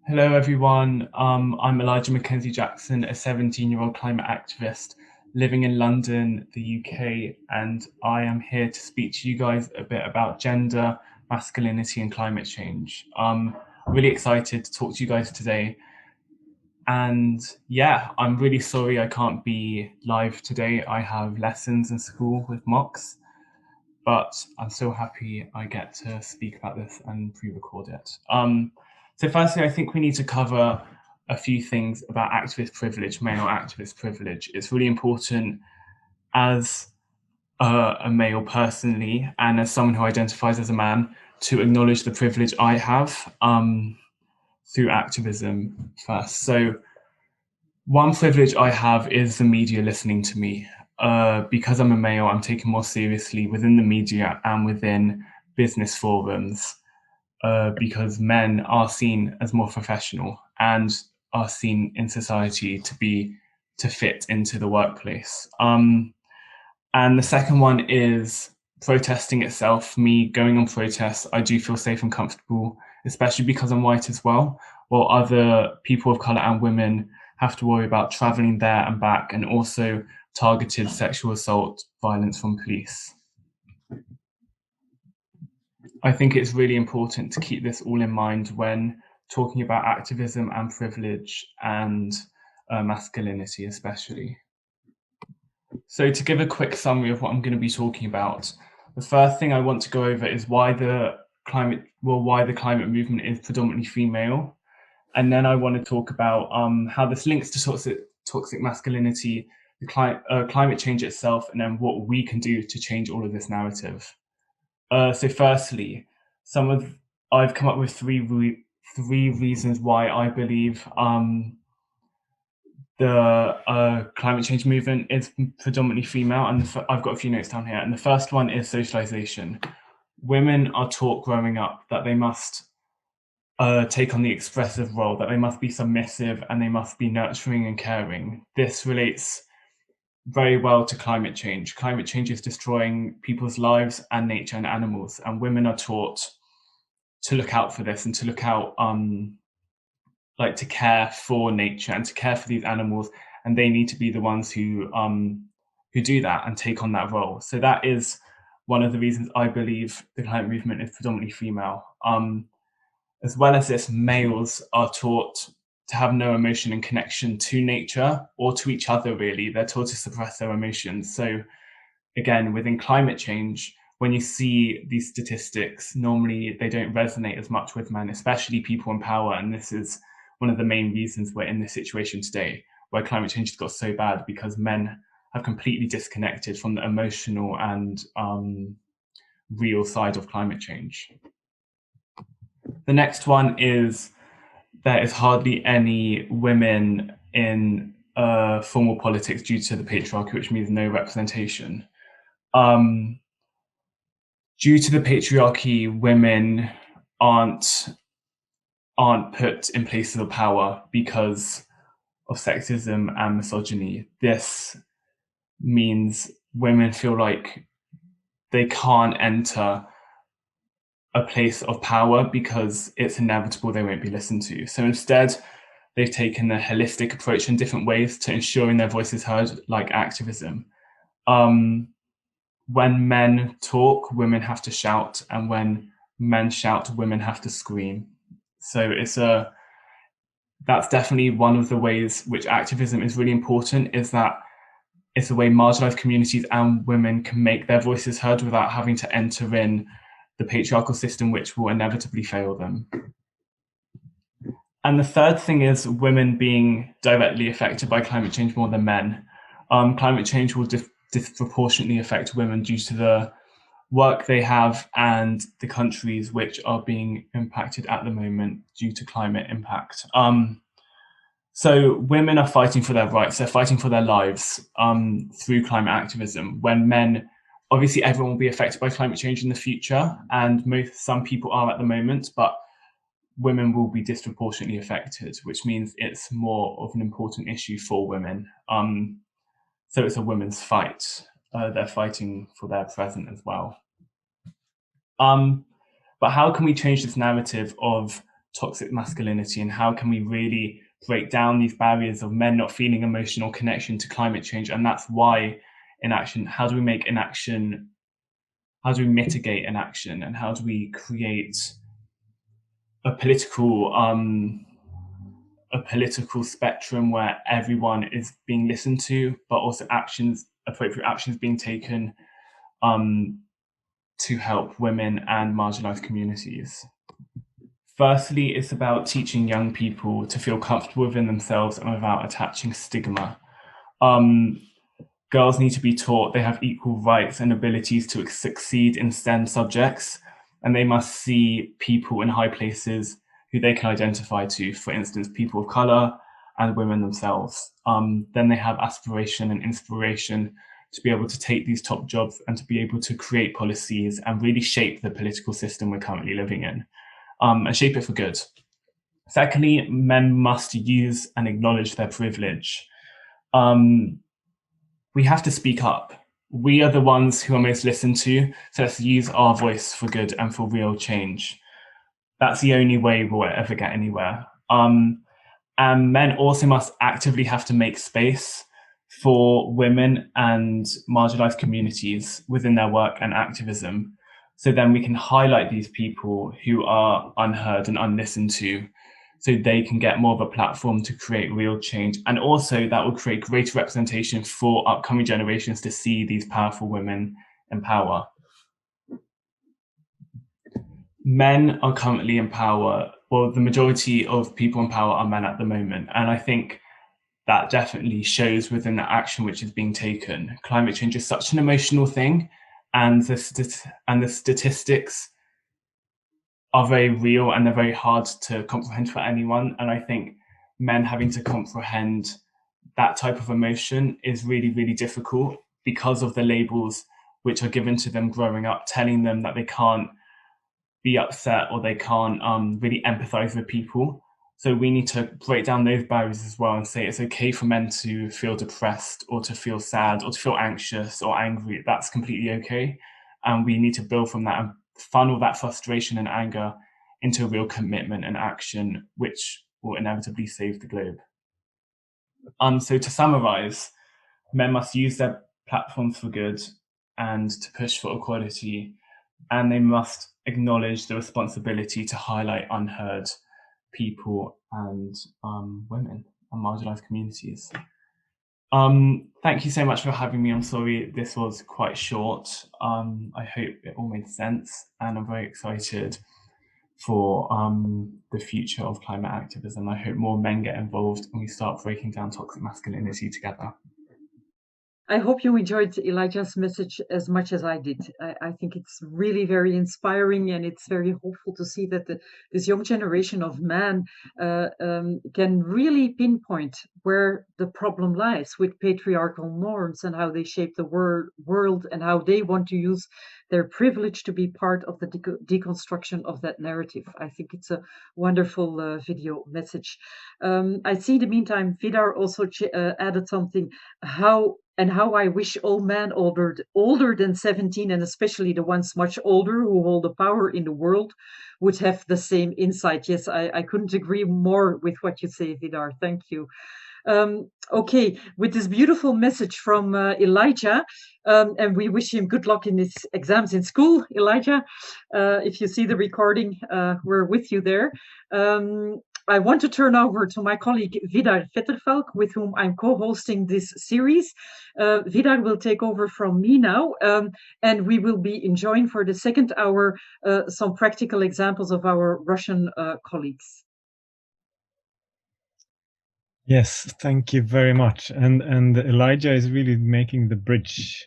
Hello, everyone. I'm Elijah Mckenzie-Jackson, a 17-year-old climate activist living in London, the UK, and I am here to speak to you guys a bit about gender, masculinity, and climate change. I'm really excited to talk to you guys today. And yeah, I'm really sorry I can't be live today. I have lessons in school with mocks, but I'm so happy I get to speak about this and pre-record it. So firstly, I think we need to cover a few things about activist privilege, male activist privilege. It's really important as a male personally, and as someone who identifies as a man, to acknowledge the privilege I have through activism first. So one privilege I have is the media listening to me. Because I'm a male, I'm taken more seriously within the media and within business forums. Because men are seen as more professional and are seen in society to fit into the workplace. And the second one is protesting itself. Me going on protests, I do feel safe and comfortable, especially because I'm white as well, while other people of color and women have to worry about traveling there and back, and also targeted sexual assault violence from police. I think it's really important to keep this all in mind when talking about activism and privilege and masculinity especially. So to give a quick summary of what I'm going to be talking about, the first thing I want to go over is why the climate movement is predominantly female. And then I want to talk about how this links to toxic masculinity, the climate change itself, and then what we can do to change all of this narrative. So firstly, I've come up with three reasons why I believe the climate change movement is predominantly female, and I've got a few notes down here. And the first one is socialization. Women are taught growing up that they must take on the expressive role, that they must be submissive and they must be nurturing and caring. This relates very well to climate change. Climate change is destroying people's lives and nature and animals, and women are taught to look out for this and to look out, to care for nature and to care for these animals, and they need to be the ones who do that and take on that role. So that is one of the reasons I believe the climate movement is predominantly female. As well as this, males are taught to have no emotion and connection to nature or to each other, really. They're taught to suppress their emotions. So again, within climate change, when you see these statistics, normally they don't resonate as much with men, especially people in power. And this is one of the main reasons we're in this situation today, where climate change has got so bad, because men have completely disconnected from the emotional and real side of climate change. The next one is there is hardly any women in formal politics due to the patriarchy, which means no representation. Due to the patriarchy, women aren't put in places of power because of sexism and misogyny. This means women feel like they can't enter a place of power because it's inevitable they won't be listened to. So instead, they've taken a holistic approach in different ways to ensuring their voice is heard, like activism. When men talk, women have to shout, and when men shout, women have to scream. So that's definitely one of the ways which activism is really important, is that it's a way marginalized communities and women can make their voices heard without having to enter in the patriarchal system, which will inevitably fail them. And the third thing is women being directly affected by climate change more than men. Climate change will disproportionately affect women due to the work they have and the countries which are being impacted at the moment due to climate impact. So women are fighting for their rights, they're fighting for their lives through climate activism, when men, obviously everyone will be affected by climate change in the future, and some people are at the moment, but women will be disproportionately affected, which means it's more of an important issue for women. So it's a women's fight. They're fighting for their present as well. But how can we change this narrative of toxic masculinity, and how can we really break down these barriers of men not feeling emotional connection to climate change? And that's why inaction, how do we mitigate inaction, and how do we create a political spectrum where everyone is being listened to, but also appropriate actions being taken to help women and marginalized communities. Firstly, it's about teaching young people to feel comfortable within themselves and without attaching stigma. Girls need to be taught they have equal rights and abilities to succeed in STEM subjects, and they must see people in high places who they can identify to, for instance, people of color and women themselves. Then they have aspiration and inspiration to be able to take these top jobs and to be able to create policies and really shape the political system we're currently living in, and shape it for good. Secondly, men must use and acknowledge their privilege. We have to speak up. We are the ones who are most listened to, so let's use our voice for good and for real change. That's the only way we'll ever get anywhere. And men also must actively have to make space for women and marginalized communities within their work and activism. So then we can highlight these people who are unheard and unlistened to, so they can get more of a platform to create real change. And also that will create greater representation for upcoming generations to see these powerful women in power. Men are currently in power. Well, the majority of people in power are men at the moment. And I think that definitely shows within the action which is being taken. Climate change is such an emotional thing, and the statistics are very real and they're very hard to comprehend for anyone. And I think men having to comprehend that type of emotion is really, really difficult because of the labels which are given to them growing up, telling them that they can't be upset or they can't really empathize with people. So we need to break down those barriers as well and say it's okay for men to feel depressed or to feel sad or to feel anxious or angry. That's completely okay. And we need to build from that and funnel that frustration and anger into a real commitment and action, which will inevitably save the globe. So to summarize, men must use their platforms for good and to push for equality, and they must acknowledge the responsibility to highlight unheard people and women and marginalized communities. Thank you so much for having me. I'm sorry this was quite short. I hope it all made sense, and I'm very excited for the future of climate activism. I hope more men get involved and we start breaking down toxic masculinity together. I hope you enjoyed Elijah's message as much as I did. I think it's really very inspiring, and it's very hopeful to see that this young generation of men can really pinpoint where the problem lies with patriarchal norms and how they shape the world and how they want to use their privilege to be part of the deconstruction of that narrative. I think it's a wonderful video message. I see in the meantime, Vidar also added something, how I wish all men older than 17, and especially the ones much older who hold the power in the world, would have the same insight. Yes, I couldn't agree more with what you say, Vidar. Thank you. Okay, with this beautiful message from Elijah, and we wish him good luck in his exams in school, Elijah. If you see the recording, we're with you there. I want to turn over to my colleague Vidar Vetterfalk, with whom I'm co-hosting this series. Vidar will take over from me now, and we will be enjoying for the second hour some practical examples of our Russian colleagues. Yes, thank you very much. And Elijah is really making the bridge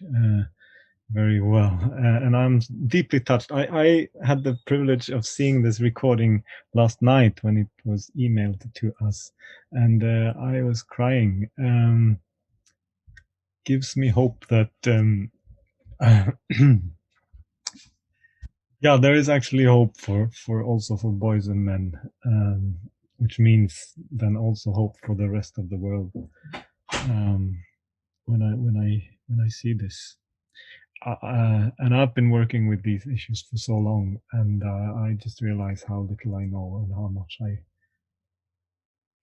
very well. And I'm deeply touched. I had the privilege of seeing this recording last night when it was emailed to us, and I was crying. Gives me hope that yeah, there is actually hope for also for boys and men, which means then also hope for the rest of the world. When I see this, and I've been working with these issues for so long, and I just realize how little I know and how much I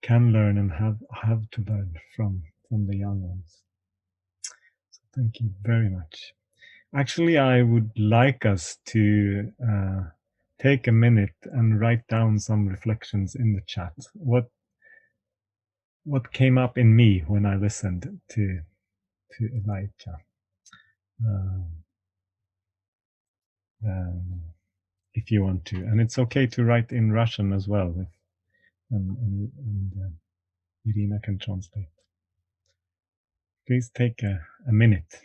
can learn and have to learn from the young ones. So thank you very much. Actually, I would like us to take a minute and write down some reflections in the chat. What came up in me when I listened to Elijah? If you want to, and it's okay to write in Russian as well, and Irina can translate. Please take a minute.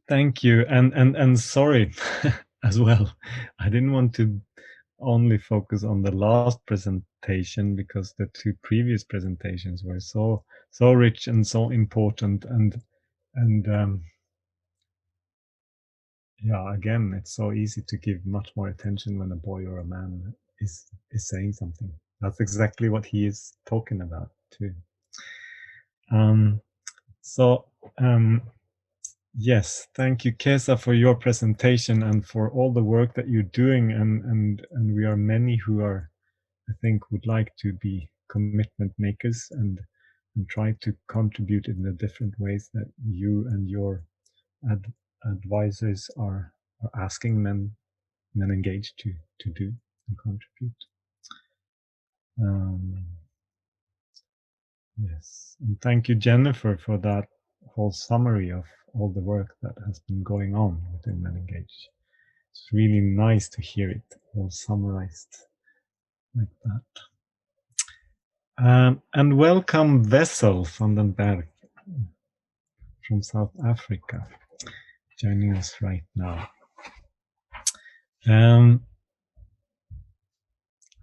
Thank you, and sorry as well. I didn't want to only focus on the last presentation because the two previous presentations were so rich and so important, and yeah, again, it's so easy to give much more attention when a boy or a man is saying something. That's exactly what he is talking about too. Yes, thank you, Kézha, for your presentation and for all the work that you're doing. And we are many who are, I think, would like to be commitment makers and try to contribute in the different ways that you and your advisors are asking MenEngage to do and contribute. Yes, and thank you, Jennifer, for that whole summary of all the work that has been going on within MenEngage. It's really nice to hear it all summarized like that. And welcome Wessel van den Berg from South Africa, joining us right now.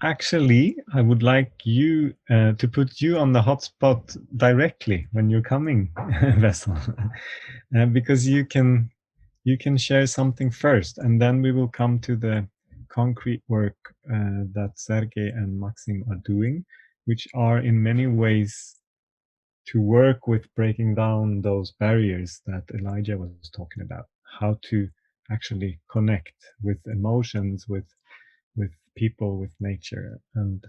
Actually, I would like you to put you on the hotspot directly when you're coming, Wessel, because you can share something first, and then we will come to the concrete work that Sergey and Maxim are doing, which are in many ways to work with breaking down those barriers that Elijah was talking about, how to actually connect with emotions, with people, with nature, and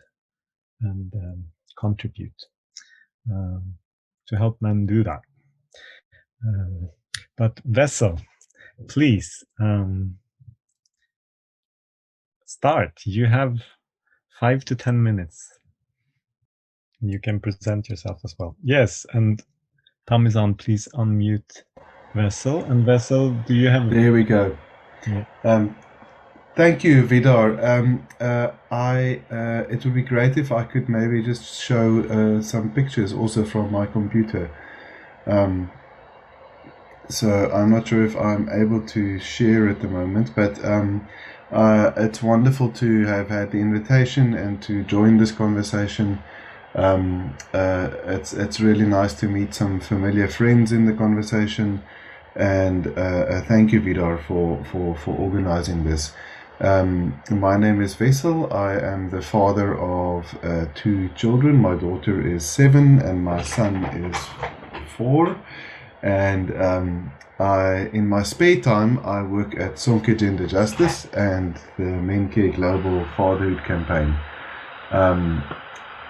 contribute to help men do that. But Wessel, please start. You have 5 to 10 minutes. You can present yourself as well. Yes, and Tamizan, please unmute Wessel. And Wessel, do you have... There we go. Yeah. Thank you, Vidar. It would be great if I could maybe just show some pictures also from my computer. So I'm not sure if I'm able to share at the moment, but it's wonderful to have had the invitation and to join this conversation. It's really nice to meet some familiar friends in the conversation, and thank you, Vidar, for organizing this. My name is Wessel. I am the father of 2 children. My daughter is 7 and my son is 4. And in my spare time, I work at Sonke Gender Justice and the MenEngage Global Fatherhood Campaign.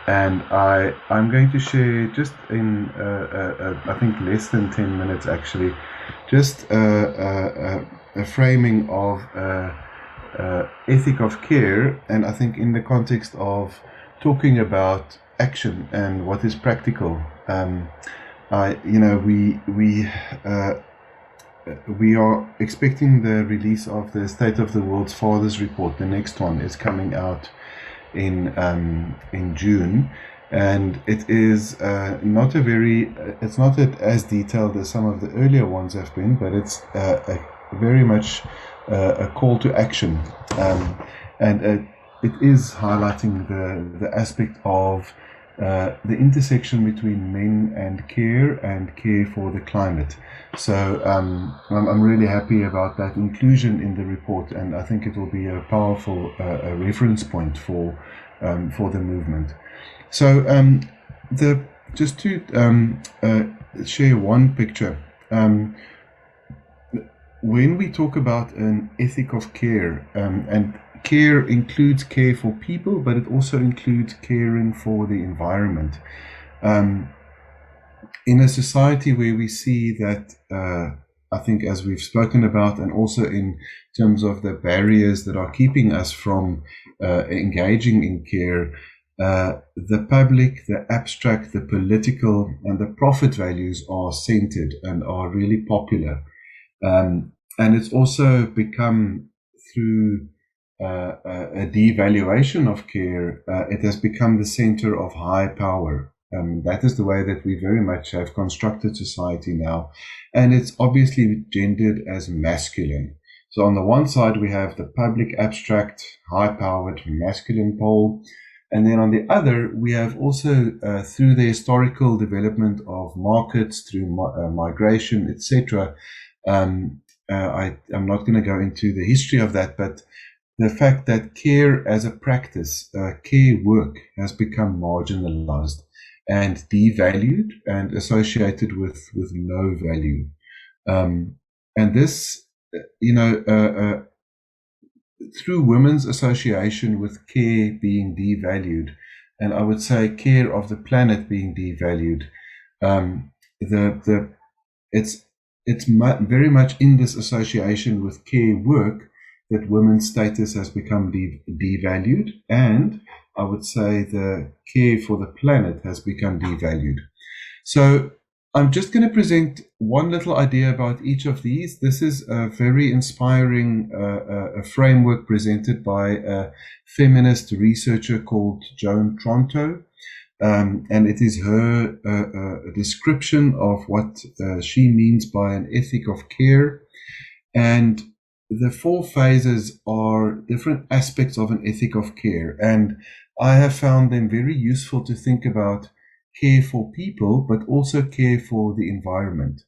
And I'm going to share just in, I think, less than 10 minutes actually, just a framing of ethic of care, and I think in the context of talking about action and what is practical. We are expecting the release of the State of the World's Fathers report. The next one is coming out in June, and it is it's not as detailed as some of the earlier ones have been, but it's very much a call to action, and it is highlighting the aspect of the intersection between men and care for the climate. So I'm really happy about that inclusion in the report, and I think it will be a powerful reference point for the movement. So just to share one picture. When we talk about an ethic of care, and care includes care for people, but it also includes caring for the environment. In a society where we see that, I think as we've spoken about, and also in terms of the barriers that are keeping us from engaging in care, the public, the abstract, the political, and the profit values are centered and are really popular. And it's also become, through a devaluation of care, it has become the center of high power. That is the way that we very much have constructed society now. And it's obviously gendered as masculine. So on the one side, we have the public, abstract, high-powered, masculine pole. And then on the other, we have also, through the historical development of markets, through migration, etc., I'm not going to go into the history of that, but the fact that care as a practice, care work, has become marginalized and devalued and associated with low value. And this, through women's association with care being devalued, and I would say care of the planet being devalued, it's very much in this association with care work that women's status has become devalued, and I would say the care for the planet has become devalued. So I'm just going to present one little idea about each of these. This is a very inspiring a framework presented by a feminist researcher called Joan Tronto. And it is her description of what she means by an ethic of care. And the 4 phases are different aspects of an ethic of care. And I have found them very useful to think about care for people, but also care for the environment.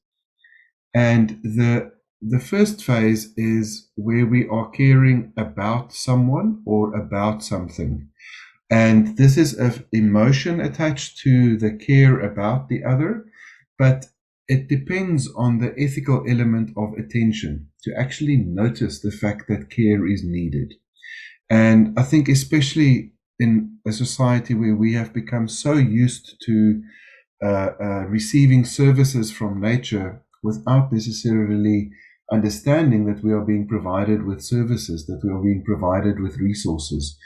And the first phase is where we are caring about someone or about something. And this is an emotion attached to the care about the other, but it depends on the ethical element of attention to actually notice the fact that care is needed. And I think especially in a society where we have become so used to receiving services from nature without necessarily understanding that we are being provided with services, that we are being provided with resources,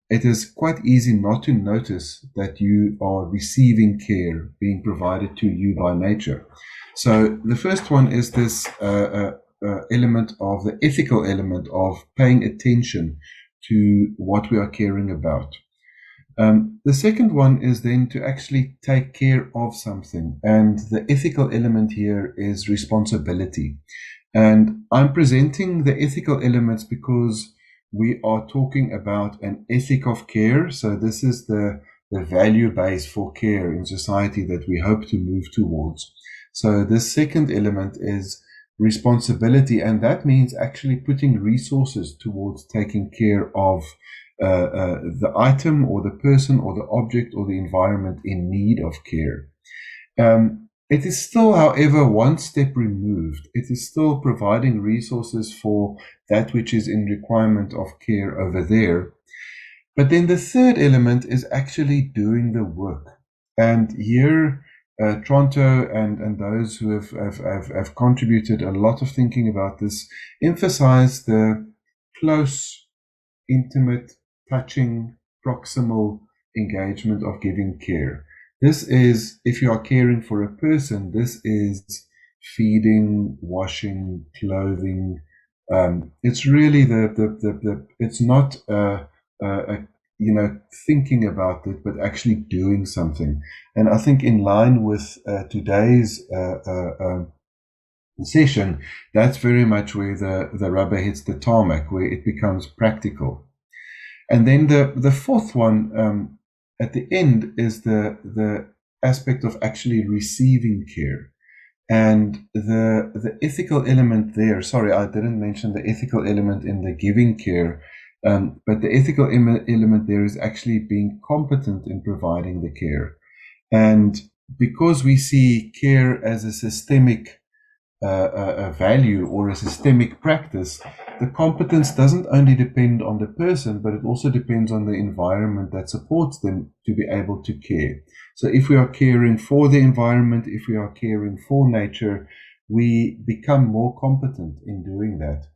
it is quite easy not to notice that you are receiving care being provided to you by nature. So the first one is this element of the ethical element of paying attention to what we are caring about. The second one is then to actually take care of something. And the ethical element here is responsibility. And I'm presenting the ethical elements because we are talking about an ethic of care. So this is the value base for care in society that we hope to move towards. So this second element is responsibility, and that means actually putting resources towards taking care of the item or the person or the object or the environment in need of care. It is still, however, one step removed. It is still providing resources for that which is in requirement of care over there. But then the third element is actually doing the work. And here, Toronto and those who have contributed a lot of thinking about this emphasize the close, intimate, touching, proximal engagement of giving care. This is, if you are caring for a person, this is feeding, washing, clothing. It's really it's not thinking about it, but actually doing something. And I think in line with today's session, that's very much where the rubber hits the tarmac, where it becomes practical. And then the fourth one at the end is the aspect of actually receiving care. And the ethical element there, sorry, I didn't mention the ethical element in the giving care, but the ethical element there is actually being competent in providing the care. And because we see care as a systemic a value or a systemic practice, the competence doesn't only depend on the person, but it also depends on the environment that supports them to be able to care. So if we are caring for the environment, if we are caring for nature, we become more competent in doing that.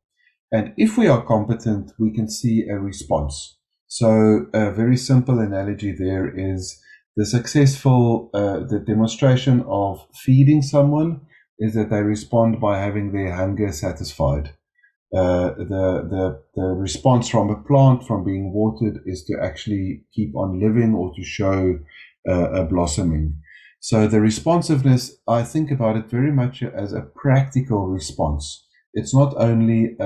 And if we are competent, we can see a response. So a very simple analogy there is the successful the demonstration of feeding someone is that they respond by having their hunger satisfied. The response from a plant, from being watered, is to actually keep on living or to show a blossoming. So the responsiveness, I think about it very much as a practical response. It's not only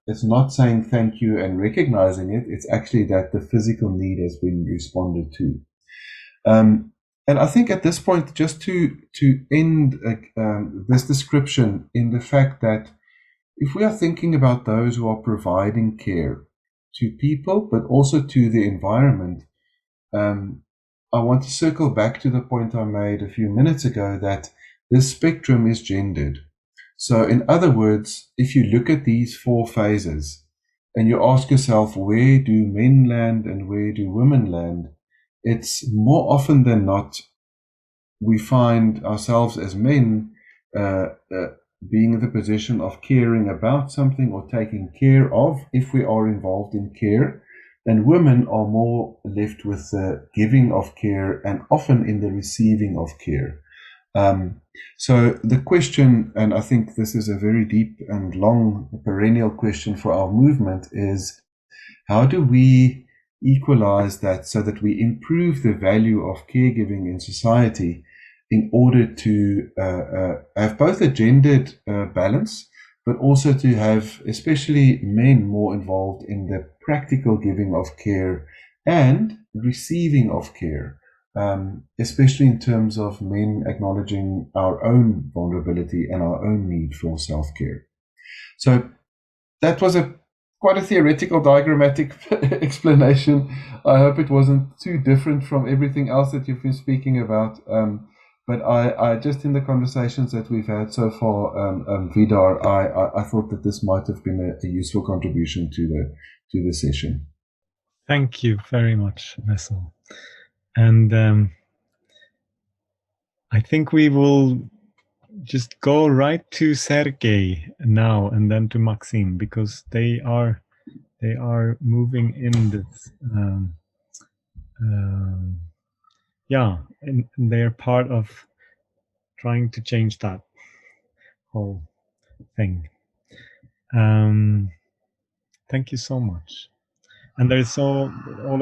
it's not saying thank you and recognizing it. It's actually that the physical need has been responded to. And I think at this point, just to end this description in the fact that if we are thinking about those who are providing care to people, but also to the environment, I want to circle back to the point I made a few minutes ago that this spectrum is gendered. So in other words, if you look at these four phases and you ask yourself, where do men land and where do women land? It's more often than not, we find ourselves as men being in the position of caring about something or taking care of if we are involved in care, and women are more left with the giving of care and often in the receiving of care. So the question, and I think this is a very deep and long perennial question for our movement, is how do we equalize that so that we improve the value of caregiving in society in order to have both a gendered balance, but also to have especially men more involved in the practical giving of care and receiving of care, especially in terms of men acknowledging our own vulnerability and our own need for self-care. So that was quite a theoretical, diagrammatic explanation. I hope it wasn't too different from everything else that you've been speaking about. But I just in the conversations that we've had so far, Vidar, I thought that this might have been a useful contribution to the session. Thank you very much, Vessel. And I think we will just go right to Sergey now and then to Maxim, because they are moving in this and they're part of trying to change that whole thing. Thank you so much. And there is all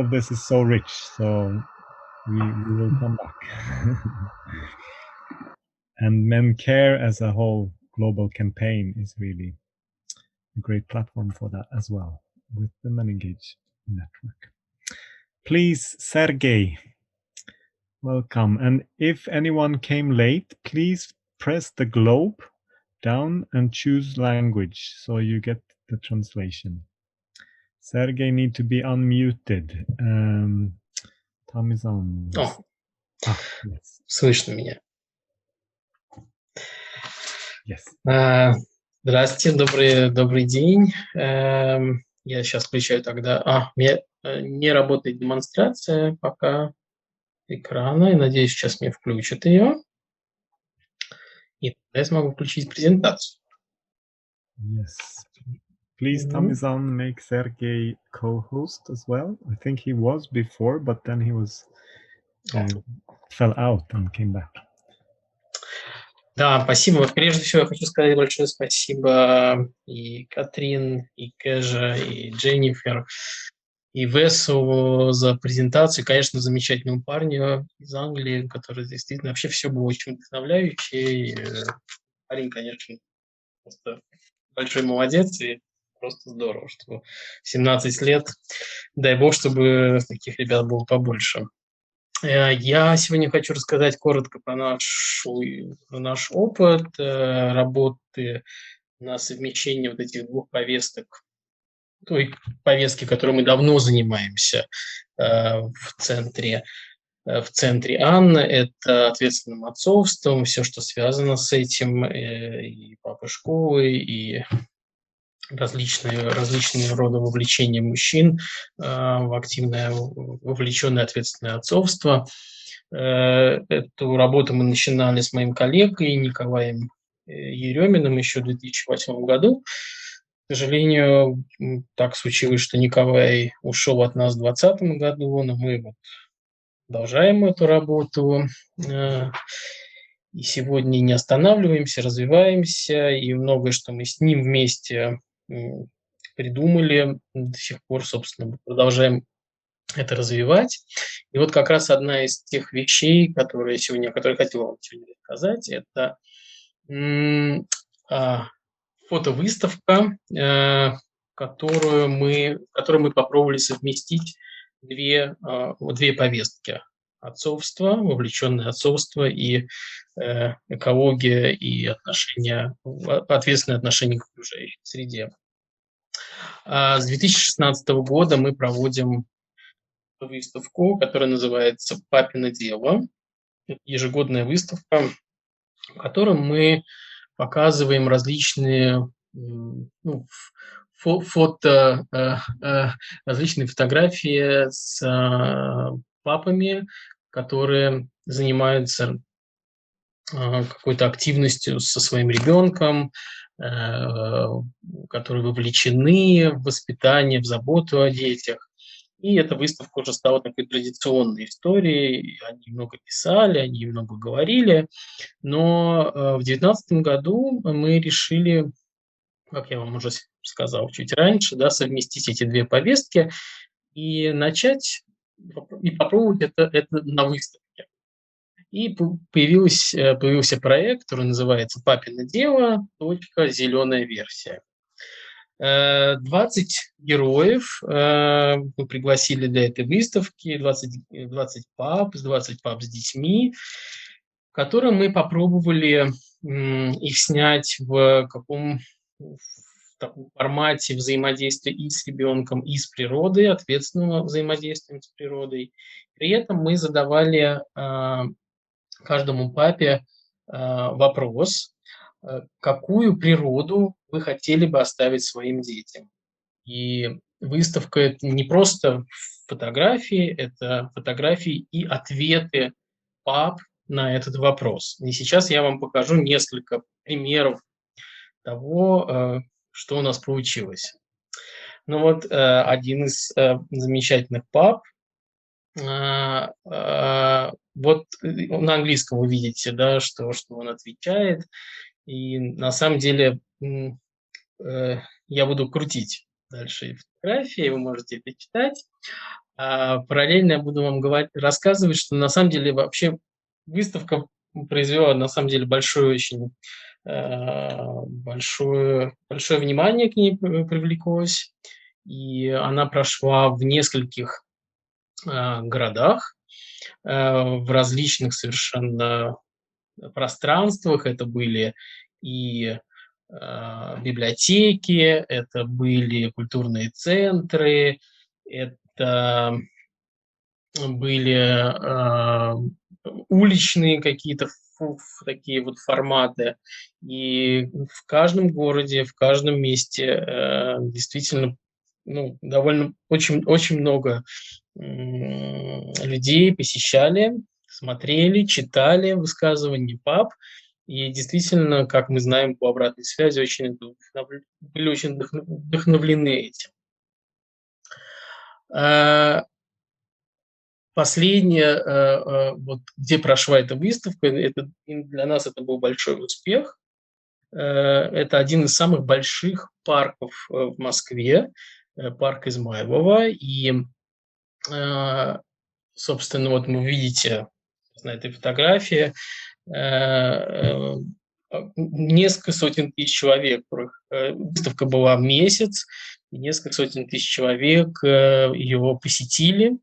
of this is so rich, so we will come back. And Men Care as a whole global campaign is really a great platform for that as well, with the MenEngage network. Please, Sergey, welcome. And if anyone came late, please press the globe down and choose language so you get the translation. Sergey need to be unmuted. Tom is on. Yes. Слышно меня? Yes. Здравствуйте, добрый день. Я сейчас включаю тогда... У меня не работает демонстрация пока экрана, и надеюсь, сейчас мне включат ее. И тогда я смогу включить презентацию. Yes. Please, Tamizan, make Sergey co-host as well. I think he was before, but then he was fell out and came back. Да, спасибо. Прежде всего, я хочу сказать большое спасибо и Катрин, и Kézha, и Дженнифер, и Весу за презентацию. Конечно, замечательному парню из Англии, который действительно вообще все было очень вдохновляющий. Парень, конечно, просто большой молодец, и просто здорово, что 17 лет, дай бог, чтобы таких ребят было побольше. Я сегодня хочу рассказать коротко про наш опыт работы на совмещении вот этих двух повесток, той повестки, которой мы давно занимаемся в центре Анны, это ответственным отцовством, все, что связано с этим, и папы школы, и различные рода вовлечения мужчин в активное, вовлеченное ответственное отцовство. Эту работу мы начинали с моим коллегой Николаем Ереминым еще в 2008 году. К сожалению, так случилось, что Николай ушел от нас в 2020 году, но мы продолжаем эту работу. И сегодня не останавливаемся, развиваемся, и многое, что мы с ним вместе придумали, до сих пор, собственно, продолжаем это развивать. И вот как раз одна из тех вещей, о которой хотел вам сегодня рассказать, это фотовыставка, которой мы попробовали совместить две повестки: отцовство, вовлеченное отцовство, и экология и ответственное отношение к окружающей среде. С 2016 года мы проводим выставку, которая называется «Папино дело». Это ежегодная выставка, в которой мы показываем различные различные фотографии с папами, которые занимаются какой-то активностью со своим ребенком, которые вовлечены в воспитание, в заботу о детях. И эта выставка уже стала такой традиционной историей. Они много писали, они много говорили. Но в 2019 году мы решили, как я вам уже сказал чуть раньше, совместить эти две повестки и начать, и попробовать это на выставке. И появился проект, который называется «Папино дело. Зеленая версия». 20 героев мы пригласили для этой выставки, 20 пап с детьми, которые мы попробовали их снять в таком формате взаимодействия и с ребенком, и с природой, ответственного взаимодействия с природой. При этом мы задавали каждому папе вопрос: какую природу вы хотели бы оставить своим детям. И выставка – это не просто фотографии, это фотографии и ответы пап на этот вопрос. И сейчас я вам покажу несколько примеров того, что у нас получилось. Один из замечательных пап, на английском вы видите, что он отвечает. И на самом деле я буду крутить дальше фотографии, вы можете это читать. А параллельно я буду вам рассказывать, что на самом деле вообще выставка произвела на самом деле большое внимание к ней привлеклось, и она прошла в нескольких городах, в различных совершенно пространствах. Это были и библиотеки, это были культурные центры, это были уличные какие-то такие вот форматы. И в каждом городе, в каждом месте действительно довольно очень много людей посещали, смотрели, читали высказывания пап. И действительно, как мы знаем по обратной связи, были очень вдохновлены этим. Последнее, вот где прошла эта выставка, для нас это был большой успех. Это один из самых больших парков в Москве, парк Измайлова. И, собственно, вот вы видите на этой фотографии несколько сотен тысяч человек. Выставка была месяц, и несколько сотен тысяч человек его посетили,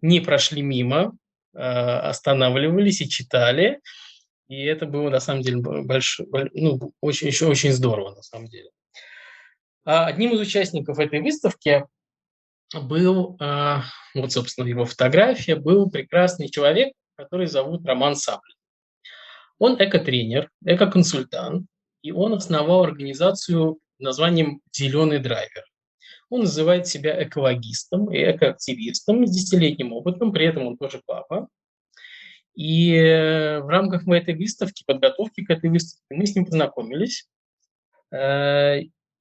не прошли мимо, останавливались и читали. И это было на самом деле очень здорово на самом деле. Одним из участников этой выставки был, вот, собственно, его фотография, был прекрасный человек, который зовут Роман Саблин. Он эко-тренер, эко-консультант, и он основал организацию под названием «Зеленый драйвер». Он называет себя экологистом и экоактивистом с 10-летним опытом, при этом он тоже папа. И в рамках этой выставки, подготовки к этой выставке, мы с ним познакомились.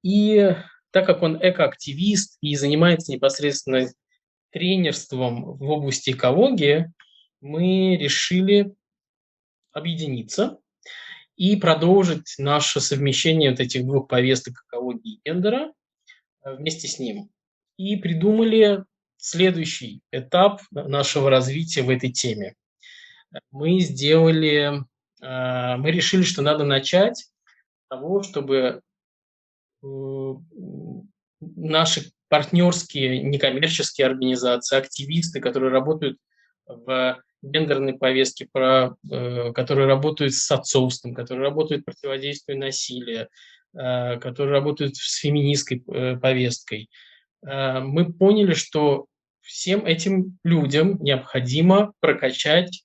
И так как он экоактивист и занимается непосредственно тренерством в области экологии, мы решили объединиться и продолжить наше совмещение вот этих двух повесток экологии и гендера вместе с ним. И придумали следующий этап нашего развития в этой теме. Мы решили, что надо начать с того, чтобы наши партнерские некоммерческие организации, активисты, которые работают в гендерной повестке, которые работают с отцовством, которые работают в противодействии насилию, которые работают с феминистской повесткой. Мы поняли, что всем этим людям необходимо прокачать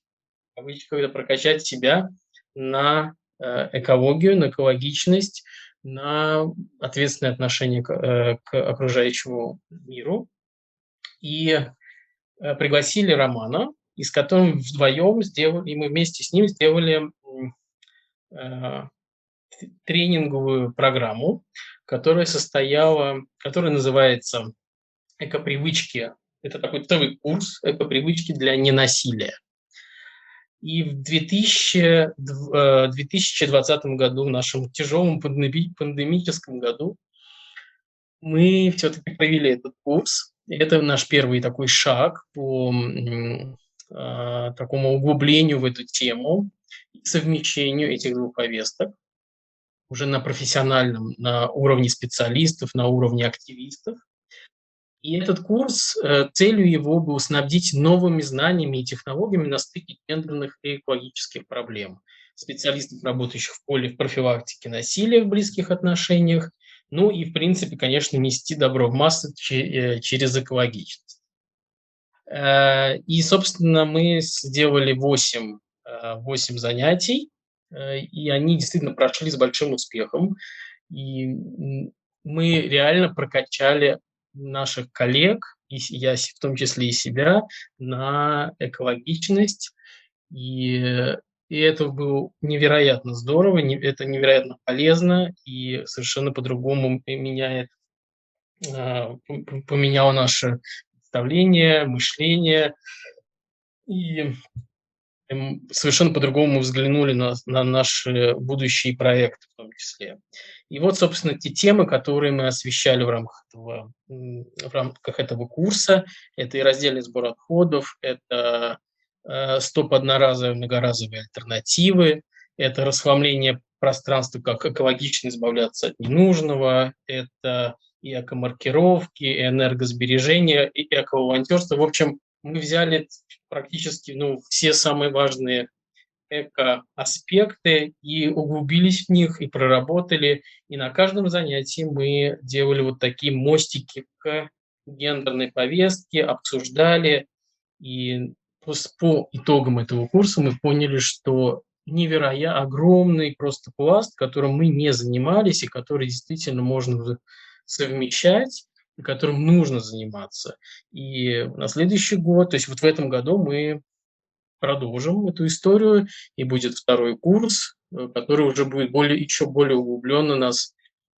себя на экологию, на экологичность, на ответственное отношение к окружающему миру. И пригласили Романа, и с которым вдвоем и мы вместе с ним сделали тренинговую программу, которая называется «Экопривычки». Это такой целый курс «Экопривычки для ненасилия». И в 2020 году, в нашем тяжелом пандемическом году, мы все-таки провели этот курс. Это наш первый такой шаг по такому углублению в эту тему, совмещению этих двух повесток уже на профессиональном, на уровне специалистов, на уровне активистов. И этот курс, целью его было снабдить новыми знаниями и технологиями на стыке гендерных и экологических проблем. Специалистов, работающих в поле профилактики насилия в близких отношениях, ну и, в принципе, конечно, нести добро в массы через экологичность. И, собственно, мы сделали 8 занятий, и они действительно прошли с большим успехом. И мы реально прокачали наших коллег, и я в том числе и себя, на экологичность. И это было невероятно здорово, это невероятно полезно и совершенно по-другому поменяло наше представление, мышление. И совершенно по-другому взглянули на наши будущие проекты в том том числе. И вот, собственно, те темы, которые мы освещали в рамках этого курса. Это и раздельный сбор отходов, это стоп одноразовые, многоразовые альтернативы, это расхламление пространства, как экологично избавляться от ненужного, это и экомаркировки, и энергосбережение, и эко-волонтерство. В общем, мы взяли практически все самые важные эко-аспекты и углубились в них, и проработали. И на каждом занятии мы делали вот такие мостики к гендерной повестке, обсуждали. И по итогам этого курса мы поняли, что невероятно огромный просто пласт, которым мы не занимались, и который действительно можно совмещать, и которым нужно заниматься. И на следующий год, то есть вот в этом году мы продолжим эту историю, и будет второй курс, который уже будет еще более углубленно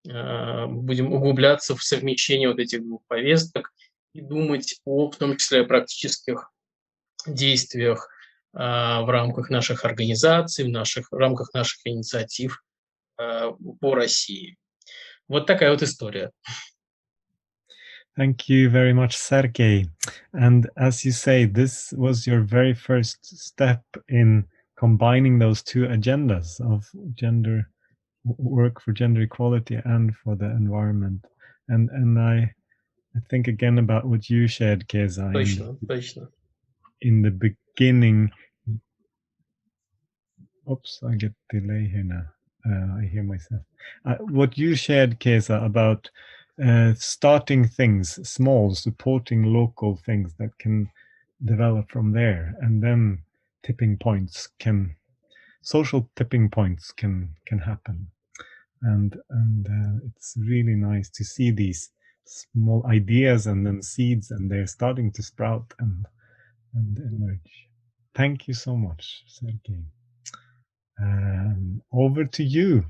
будем углубляться в совмещение вот этих двух повесток и думать в том числе о практических действиях в рамках наших организаций, в рамках наших инициатив по России. Вот такая вот история. Thank you very much, Sergey. And as you say, this was your very first step in combining those two agendas of gender work for gender equality and for the environment. And I think again about what you shared, Kézha. Точно. In the beginning, oops, I get delay here now. I hear myself. What you shared, Kézha, about starting things small, supporting local things that can develop from there, and then social tipping points can happen, and it's really nice to see these small ideas and then seeds, and they're starting to sprout and emerge. Thank you so much, Sergey. Over to you,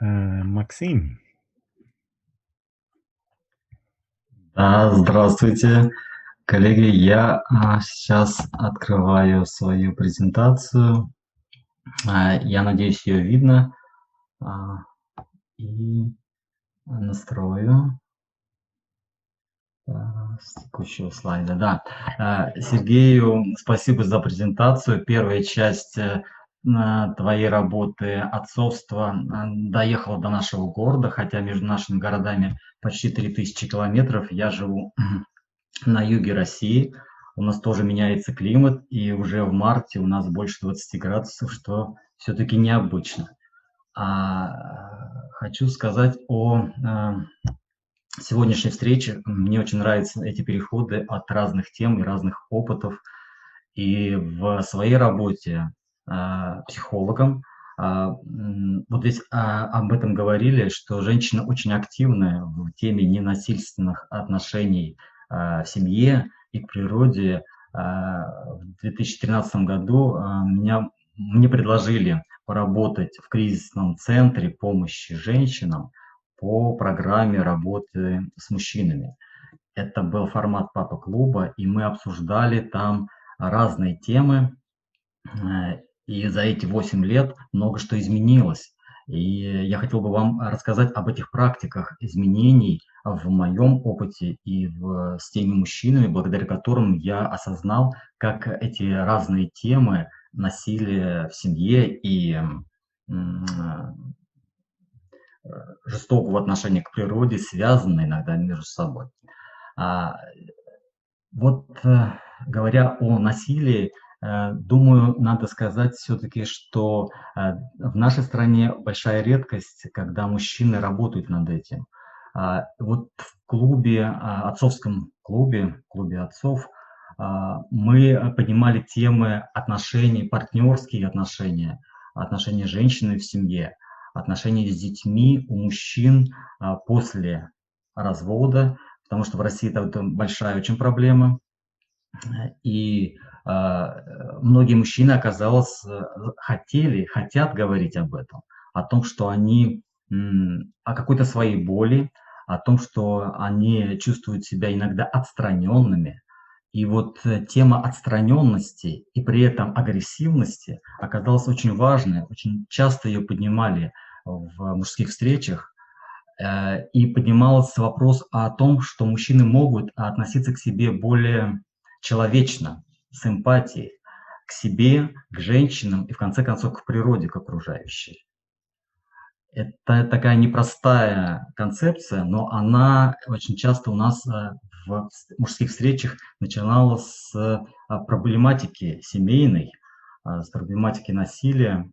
Maxim. Да, здравствуйте, коллеги. Я сейчас открываю свою презентацию. Я надеюсь, ее видно. И настрою с текущего слайда. Да. Сергею спасибо за презентацию. Первая часть твоей работы отцовства доехала до нашего города, хотя между нашими городами почти 3000 километров. Я живу на юге России. У нас тоже меняется климат, и уже в марте у нас больше 20 градусов, что все-таки необычно. Хочу сказать о сегодняшней встрече. Мне очень нравятся эти переходы от разных тем и разных опытов. И в своей работе психологом вот здесь об этом говорили, что женщина очень активная в теме ненасильственных отношений в семье и к природе. В 2013 году мне предложили поработать в кризисном центре помощи женщинам по программе работы с мужчинами. Это был формат папа-клуба, и мы обсуждали там разные темы. И за эти 8 лет много что изменилось. И я хотел бы вам рассказать об этих практиках изменений в моем опыте и с теми мужчинами, благодаря которым я осознал, как эти разные темы насилия в семье и жестокого отношения к природе связаны иногда между собой. Вот говоря о насилии, думаю, надо сказать все-таки, что в нашей стране большая редкость, когда мужчины работают над этим. Вот в отцовском клубе отцов, мы поднимали темы отношений, партнерские отношения, отношения женщины в семье, отношения с детьми у мужчин после развода, потому что в России это большая очень проблема. И многие мужчины, оказалось, хотят говорить об этом, о том, что они о какой-то своей боли, о том, что они чувствуют себя иногда отстраненными. И вот тема отстраненности и при этом агрессивности оказалась очень важной. Очень часто ее поднимали в мужских встречах, и поднимался вопрос о том, что мужчины могут относиться к себе более человечно, с эмпатией, к себе, к женщинам и, в конце концов, к природе, к окружающей. Это такая непростая концепция, но она очень часто у нас в мужских встречах начиналась с проблематики семейной, с проблематики насилия.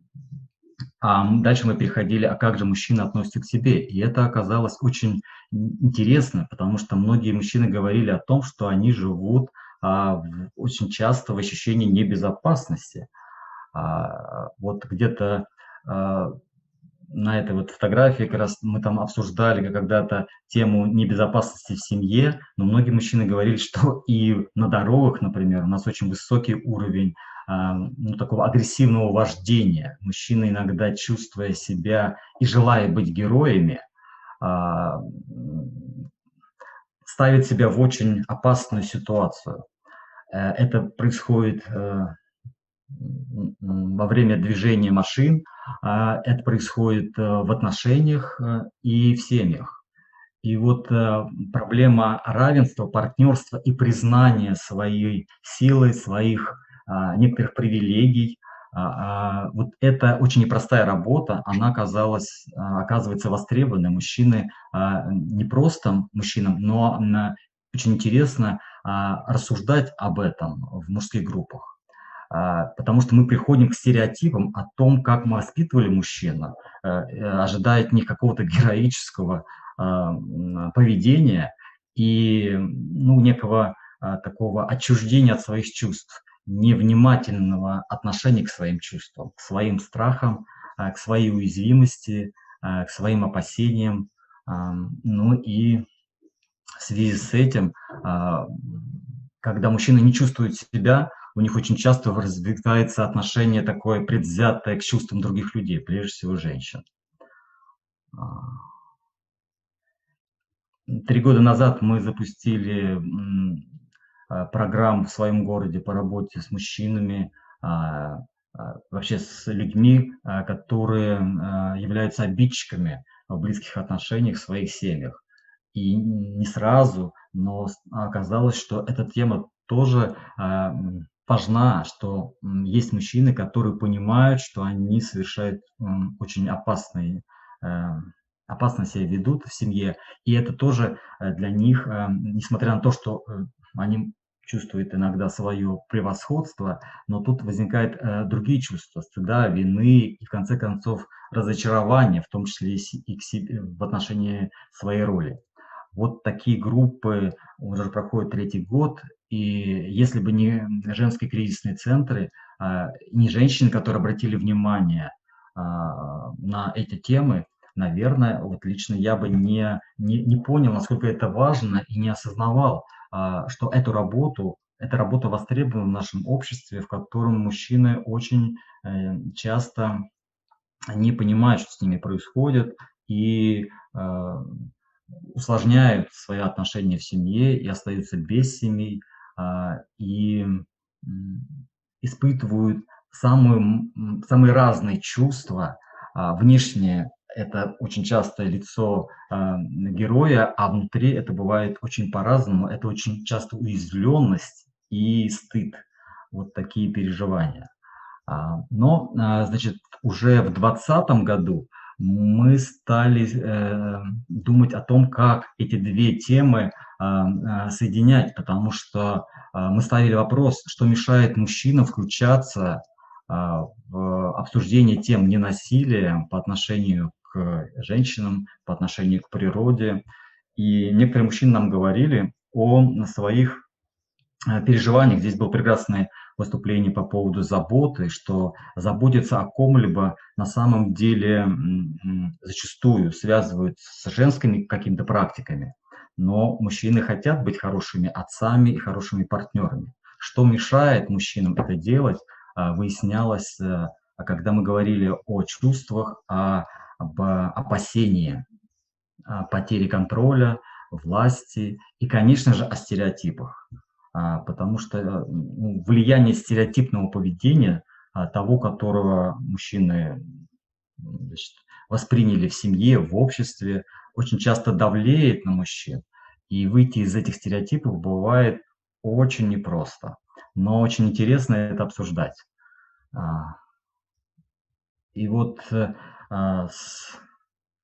А дальше мы переходили, а как же мужчины относятся к себе? И это оказалось очень интересно, потому что многие мужчины говорили о том, что они живут очень часто в ощущении небезопасности. Вот где-то на этой вот фотографии как раз мы там обсуждали когда-то тему небезопасности в семье, но многие мужчины говорили, что и на дорогах, например, у нас очень высокий уровень такого агрессивного вождения. Мужчины иногда, чувствуя себя и желая быть героями, ставят себя в очень опасную ситуацию. Это происходит во время движения машин, это происходит в отношениях и в семьях. И вот проблема равенства, партнерства и признания своей силы, своих некоторых привилегий, вот это очень непростая работа, она оказывается востребованной. Мужчины, не просто мужчинам, но очень интересно рассуждать об этом в мужских группах. Потому что мы приходим к стереотипам о том, как мы воспитывали мужчину, ожидая от них какого-то героического поведения и некого такого отчуждения от своих чувств, невнимательного отношения к своим чувствам, к своим страхам, к своей уязвимости, к своим опасениям. И в связи с этим, когда мужчины не чувствуют себя, у них очень часто развивается отношение такое предвзятое к чувствам других людей, прежде всего женщин. 3 года назад мы запустили программу в своем городе по работе с мужчинами, вообще с людьми, которые являются обидчиками в близких отношениях в своих семьях. И не сразу, но оказалось, что эта тема тоже важна, что есть мужчины, которые понимают, что они совершают очень опасно себя ведут в семье, и это тоже для них, несмотря на то, что они чувствуют иногда свое превосходство, но тут возникают другие чувства: стыда, вины и, в конце концов, разочарования, в том числе и к себе, в отношении своей роли. Вот такие группы уже проходят 3-й год, и если бы не женские кризисные центры, не женщины, которые обратили внимание на эти темы, наверное, вот лично я бы не понял, насколько это важно, и не осознавал, что эта работа востребована в нашем обществе, в котором мужчины очень часто не понимают, что с ними происходит, и усложняют свои отношения в семье и остаются без семей, и испытывают самые разные чувства. Внешне это очень часто лицо героя, а внутри это бывает очень по-разному. Это очень часто уязвленность и стыд. Вот такие переживания. Но, значит, уже в 2020 году мы стали думать о том, как эти две темы соединять, потому что мы ставили вопрос, что мешает мужчинам включаться в обсуждение тем ненасилия по отношению к женщинам, по отношению к природе. И некоторые мужчины нам говорили о своих переживаниях. Здесь было прекрасное выступление по поводу заботы, что заботиться о ком-либо на самом деле зачастую связывают с женскими какими-то практиками. Но мужчины хотят быть хорошими отцами и хорошими партнерами. Что мешает мужчинам это делать, выяснялось, когда мы говорили о чувствах, об опасении, о потере контроля, власти и, конечно же, о стереотипах. Потому что влияние стереотипного поведения, того, которого мужчины восприняли в семье, в обществе, очень часто давлеет на мужчин. И выйти из этих стереотипов бывает очень непросто. Но очень интересно это обсуждать. И вот с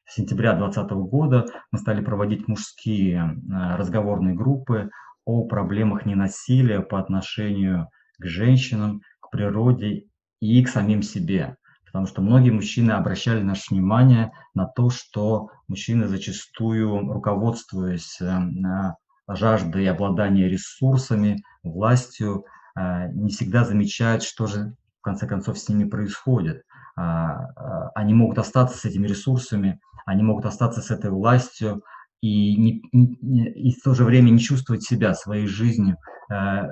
сентября 2020 года мы стали проводить мужские разговорные группы о проблемах ненасилия по отношению к женщинам, к природе и к самим себе. Потому что многие мужчины обращали наше внимание на то, что мужчины зачастую, руководствуясь жаждой обладания ресурсами, властью, не всегда замечают, что же в конце концов с ними происходит. Они могут остаться с этими ресурсами, они могут остаться с этой властью и в то же время не чувствовать себя своей жизнью,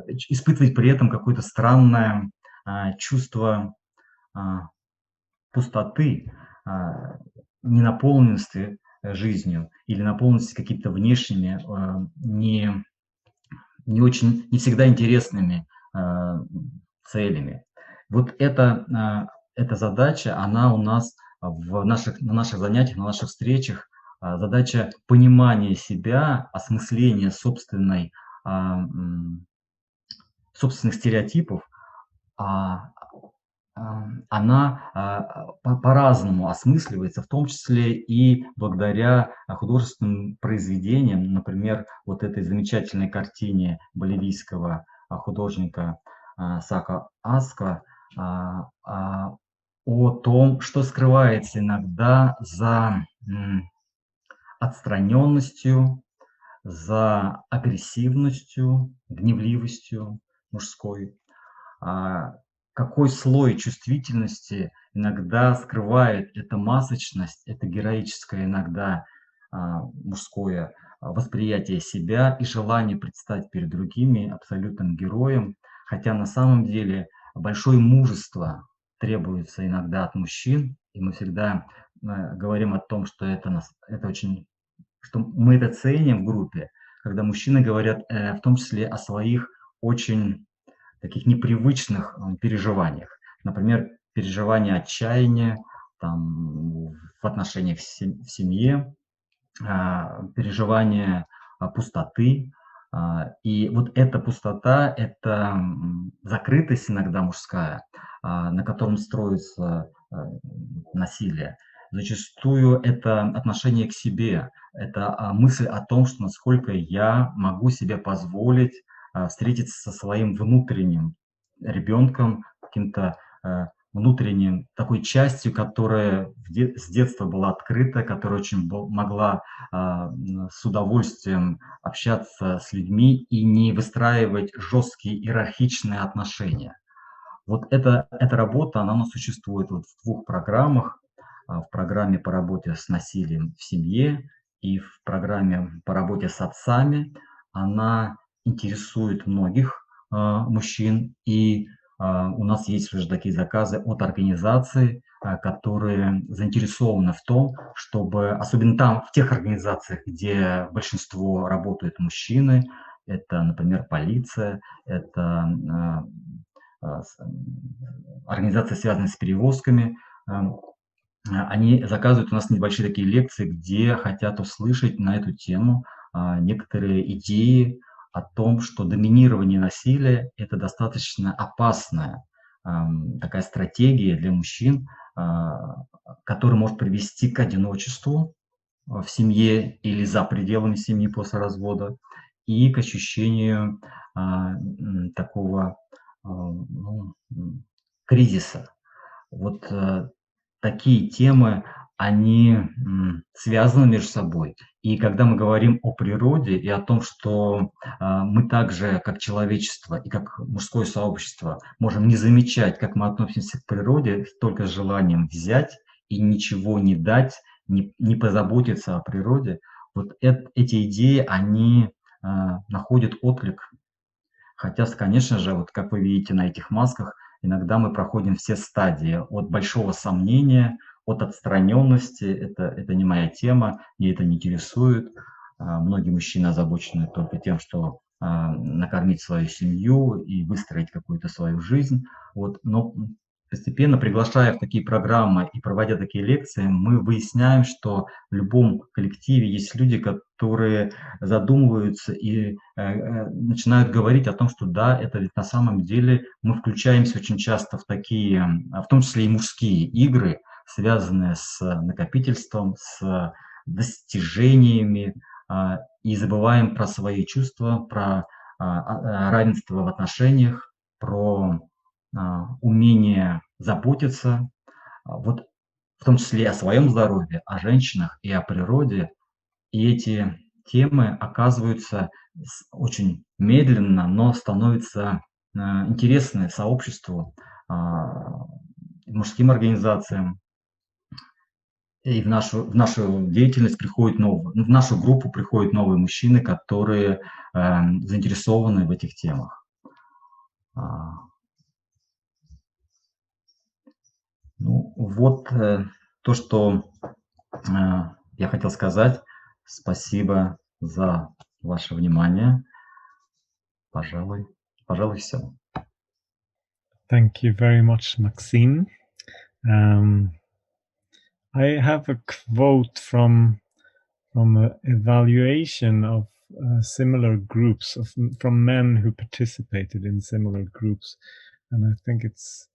испытывать при этом какое-то странное чувство пустоты, ненаполненности жизнью или наполненности какими-то внешними, не всегда интересными целями. Вот эта задача, она у нас на наших занятиях, на наших встречах, задача понимания себя, осмысления собственных стереотипов, она по-разному осмысливается, в том числе и благодаря художественным произведениям, например, вот этой замечательной картине боливийского художника Сака Аска о том, что скрывается иногда за отстраненностью, за агрессивностью, гневливостью мужской. Какой слой чувствительности иногда скрывает эта масочность, это героическое иногда мужское восприятие себя и желание предстать перед другими абсолютным героем, хотя на самом деле большое мужество требуется иногда от мужчин, и мы всегда говорим о том, что что мы это ценим в группе, когда мужчины говорят в том числе о своих очень таких непривычных переживаниях. Например, переживания отчаяния в отношениях в семье, переживания пустоты. И вот эта пустота, это закрытость иногда мужская, на котором строится насилие. Зачастую это отношение к себе, это мысль о том, что насколько я могу себе позволить встретиться со своим внутренним ребенком, каким-то внутренним, такой частью, которая с детства была открыта, которая очень могла с удовольствием общаться с людьми и не выстраивать жесткие иерархичные отношения. Вот эта работа, она у нас существует в двух программах. В программе по работе с насилием в семье и в программе по работе с отцами. Она интересует многих мужчин, и у нас есть уже такие заказы от организаций, которые заинтересованы в том, чтобы, особенно там, в тех организациях, где большинство работают мужчины, это, например, полиция, это организации, связанные с перевозками, они заказывают у нас небольшие такие лекции, где хотят услышать на эту тему некоторые идеи о том, что доминирование насилия – это достаточно опасная такая стратегия для мужчин, которая может привести к одиночеству в семье или за пределами семьи после развода и к ощущению такого кризиса. Вот такие темы, они связаны между собой. И когда мы говорим о природе и о том, что мы также, как человечество и как мужское сообщество, можем не замечать, как мы относимся к природе, только с желанием взять и ничего не дать, не позаботиться о природе, вот эти идеи, они находят отклик. Хотя, конечно же, вот как вы видите на этих масках, иногда мы проходим все стадии от большого сомнения, от отстраненности, это не моя тема, мне это не интересует. Многие мужчины озабочены только тем, что накормить свою семью и выстроить какую-то свою жизнь. Вот. Но постепенно, приглашая в такие программы и проводя такие лекции, мы выясняем, что в любом коллективе есть люди, которые задумываются и начинают говорить о том, что да, это ведь на самом деле мы включаемся очень часто в такие, в том числе и мужские игры, связанные с накопительством, с достижениями, и забываем про свои чувства, про равенство в отношениях, про умение заботиться, вот в том числе о своем здоровье, о женщинах и о природе. И эти темы оказываются очень медленно, но становятся интересны сообществу, мужским организациям. И в нашу деятельность приходят в нашу группу приходят новые мужчины, которые заинтересованы в этих темах. Ну, вот то, что я хотел сказать. Спасибо за ваше внимание. Пожалуй, все. Thank you very much, Maxim. I have a quote from an evaluation of similar groups from men who participated in similar groups, and I think it's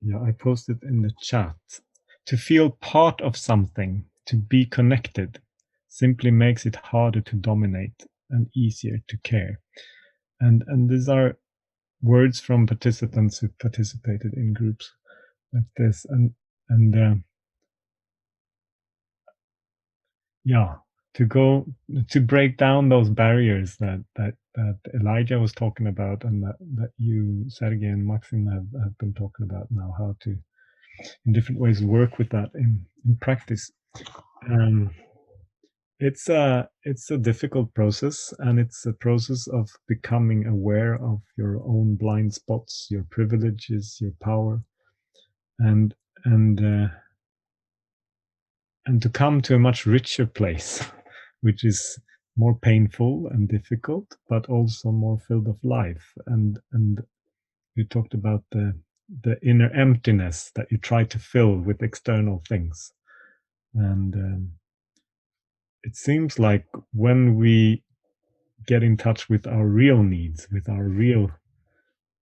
I posted in the chat. To feel part of something, to be connected, simply makes it harder to dominate and easier to care. And these are words from participants who participated in groups like this. To break down those barriers that Elijah was talking about, and that you, Sergei, and Maxim have been talking about now, how to in different ways work with that in practice. It's a difficult process, and it's a process of becoming aware of your own blind spots, your privileges, your power, and to come to a much richer place, which is more painful and difficult, but also more filled of life. And you talked about the inner emptiness that you try to fill with external things. And it seems like when we get in touch with our real needs, with our real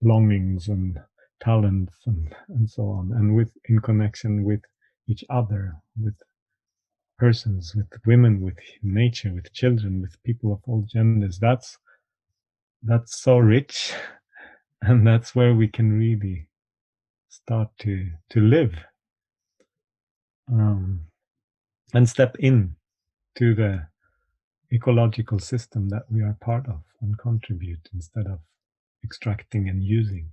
longings and talents and so on, and in connection with each other, with persons, with women, with nature, with children, with people of all genders, that's so rich, and that's where we can really start to live and step in to the ecological system that we are part of and contribute instead of extracting and using.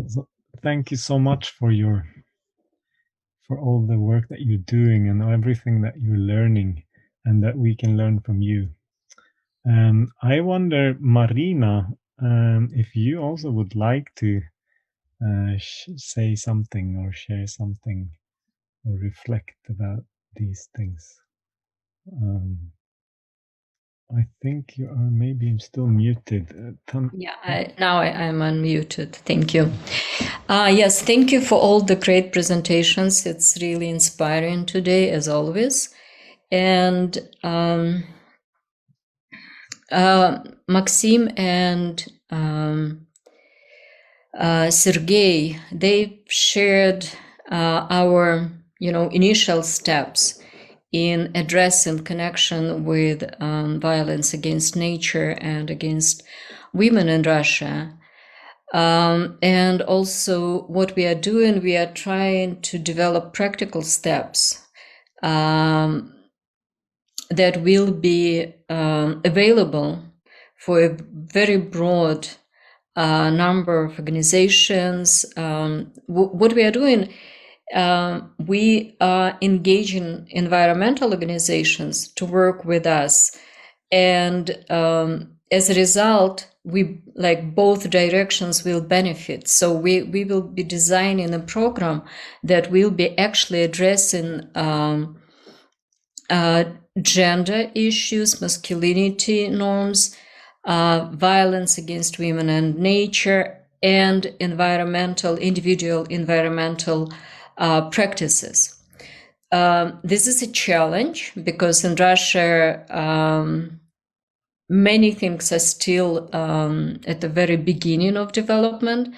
So thank you so much for all the work that you're doing and everything that you're learning and that we can learn from you. I wonder, Marina, if you also would like to say something or share something or reflect about these things. I think you are maybe still muted. Now I'm unmuted. Thank you. Yes, thank you for all the great presentations. It's really inspiring today, as always. And Maxim and Sergei, they shared our, initial steps in addressing connection with violence against nature and against women in Russia. And also what we are doing, we are trying to develop practical steps that will be available for a very broad number of organizations. What we are doing, we are engaging environmental organizations to work with us. And as a result, both directions will benefit. So we will be designing a program that will be actually addressing gender issues, masculinity norms, violence against women and nature, and individual environmental practices. This is a challenge because in Russia, many things are still at the very beginning of development.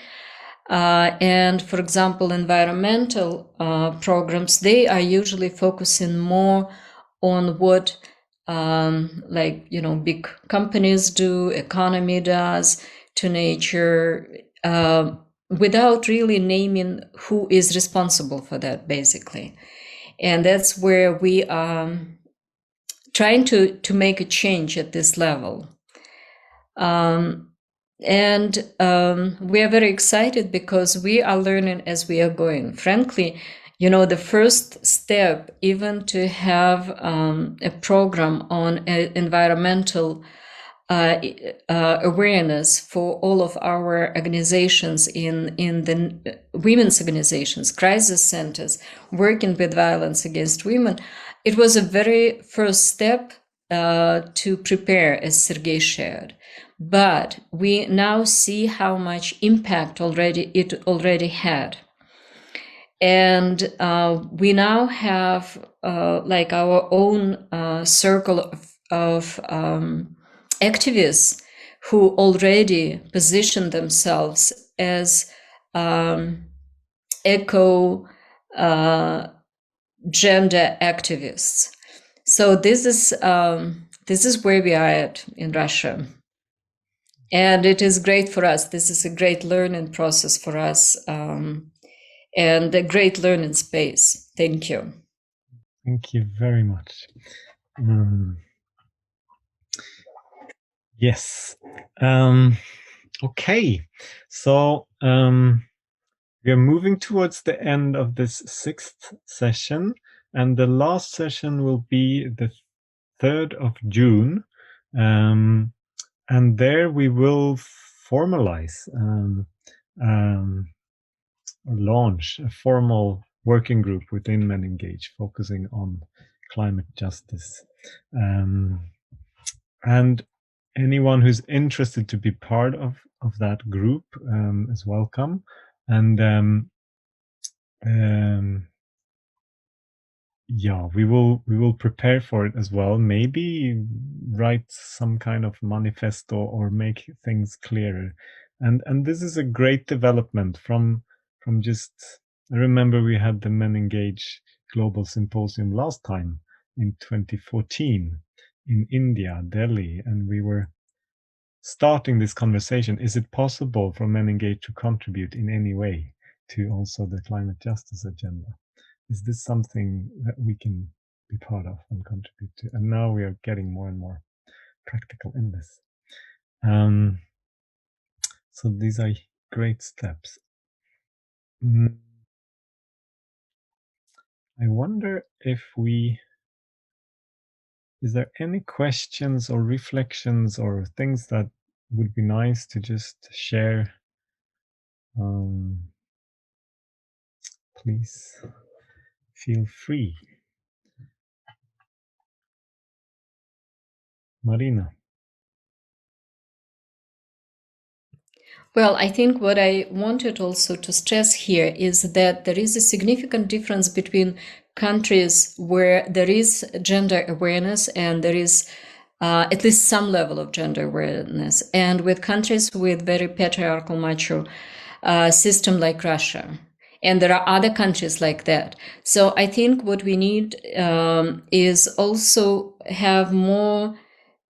And for example, environmental programs, they are usually focusing more on what big companies do, economy does to nature, without really naming who is responsible for that, basically. And that's where we are trying to make a change at this level. And we are very excited because we are learning as we are going. Frankly, the first step, even to have a program on environmental awareness for all of our organizations in the women's organizations, crisis centers, working with violence against women, it was a very first step to prepare, as Sergei shared. But we now see how much impact it already had. And we now have our own circle of activists who already position themselves as eco gender activists. So this is where we are at in Russia. And it is great for us. This is a great learning process for us, and a great learning space. Thank you. Thank you very much. Yes. Okay. So we are moving towards the end of this 6th session, and the last session will be the 3rd of June. And there we will formalize or launch a formal working group within MenEngage focusing on climate justice. And anyone who's interested to be part of that group is welcome. And yeah, we will prepare for it as well. Maybe write some kind of manifesto or make things clearer. And this is a great development from just. I remember we had the MenEngage Global Symposium last time in 2014 in India, Delhi, and we were starting this conversation. Is it possible for MenEngage to contribute in any way to also the climate justice agenda? Is this something that we can be part of and contribute to? And now we are getting more and more practical in this. So these are great steps. I wonder if is there any questions or reflections or things that would be nice to just share? Please feel free. Marina. Well, I think what I wanted also to stress here is that there is a significant difference between countries where there is gender awareness and there is at least some level of gender awareness, and with countries with very patriarchal macho system like Russia. And there are other countries like that. So I think what we need is also have more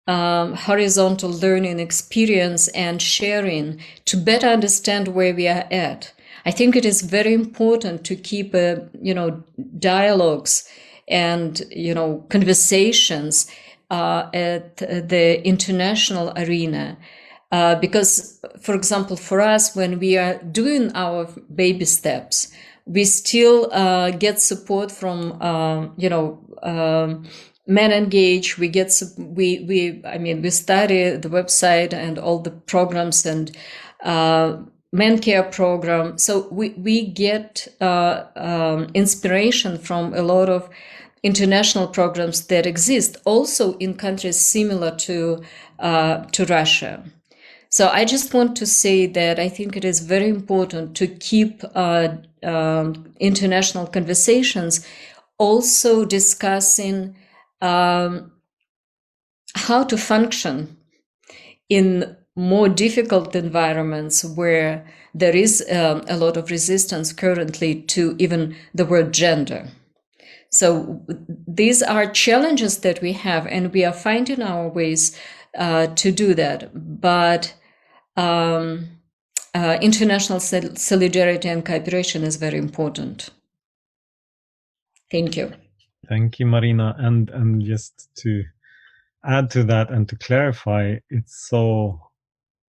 horizontal learning experience and sharing to better understand where we are at. I think it is very important to keep dialogues and conversations at the international arena, because, for example, for us, when we are doing our baby steps, we still get support from MenEngage. We study the website and all the programs and MenCare program. So we get inspiration from a lot of international programs that exist also in countries similar to Russia. So I just want to say that I think it is very important to keep international conversations, also discussing how to function in more difficult environments where there is a lot of resistance currently to even the word gender. So these are challenges that we have, and we are finding our ways to do that. But international solidarity and cooperation is very important. Thank you. Thank you, Marina. And just to add to that and to clarify, it's so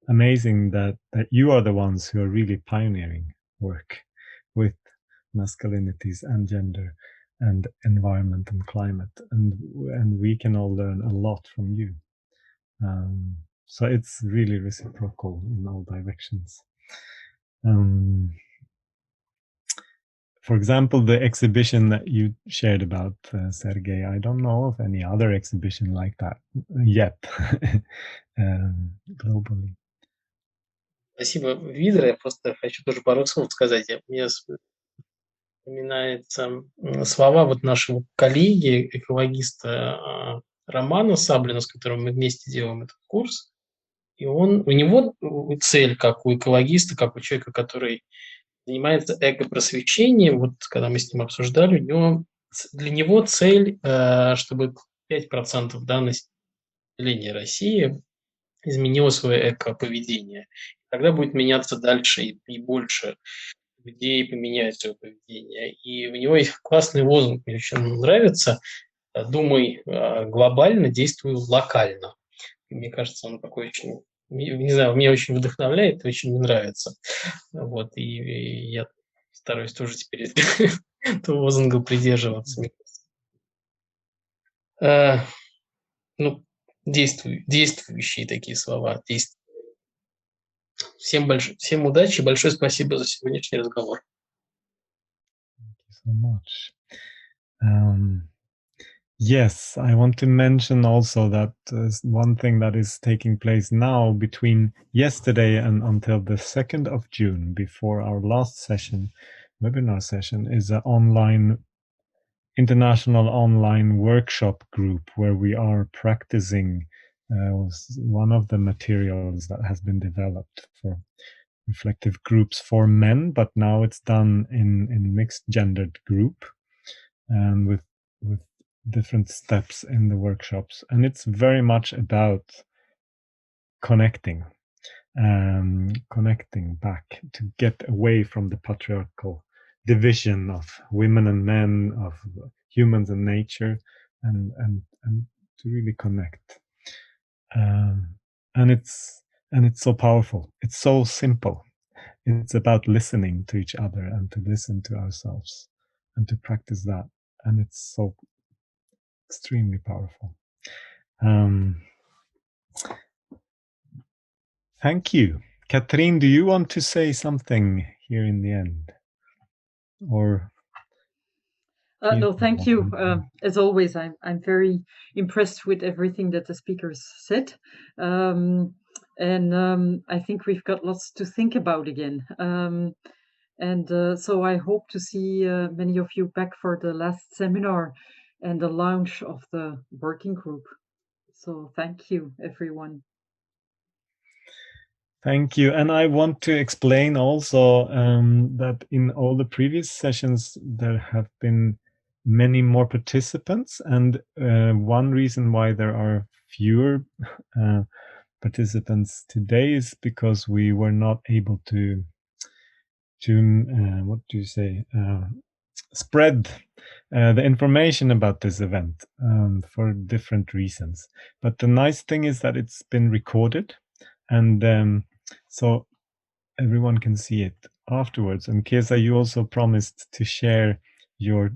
amazing that you are the ones who are really pioneering work with masculinities and gender and environment and climate, and we can all learn a lot from you. So it's really reciprocal in all directions. For example, the exhibition that you shared about, Sergey, I don't know of any other exhibition like that yet globally. Спасибо, Видар. Я просто хочу тоже пару слов сказать. Мне вспоминаются слова вот нашего коллеги, экологиста Романа Саблина, с которым мы вместе делаем этот курс. И у него цель, как у экологиста, как у человека, который занимается эко-просвещением, вот когда мы с ним обсуждали, для него цель, чтобы 5% населения России изменило свое эко-поведение. Тогда будет меняться дальше и больше людей поменяют свое поведение. И у него есть классный лозунг, мне очень нравится: «Думай глобально, действуй локально». И мне кажется, он такой очень, не знаю, меня очень вдохновляет, очень мне нравится. Вот, и я стараюсь тоже теперь этого лозунга придерживаться. Ну, действующие такие слова. Всем удачи, большое спасибо за сегодняшний разговор. Thank you so much. Yes, I want to mention also that one thing that is taking place now between yesterday and until the 2nd of June, before our last session, webinar session, is an international online workshop group where we are practicing one of the materials that has been developed for reflective groups for men, but now it's done in mixed gendered group and with different steps in the workshops. And it's very much about connecting back to get away from the patriarchal division of women and men, of humans and nature, and to really connect. And it's so powerful. It's so simple. It's about listening to each other and to listen to ourselves and to practice that. And it's so extremely powerful. Thank you. Katrien, do you want to say something here in the end? Or no, thank you. As always, I'm very impressed with everything that the speakers said. And I think we've got lots to think about again. So I hope to see many of you back for the last seminar and the launch of the working group. So thank you, everyone. Thank you. And I want to explain also that in all the previous sessions, there have been many more participants. And one reason why there are fewer participants today is because we were not able to spread the information about this event for different reasons. But the nice thing is that it's been recorded, and so everyone can see it afterwards. And Kézha, you also promised to share your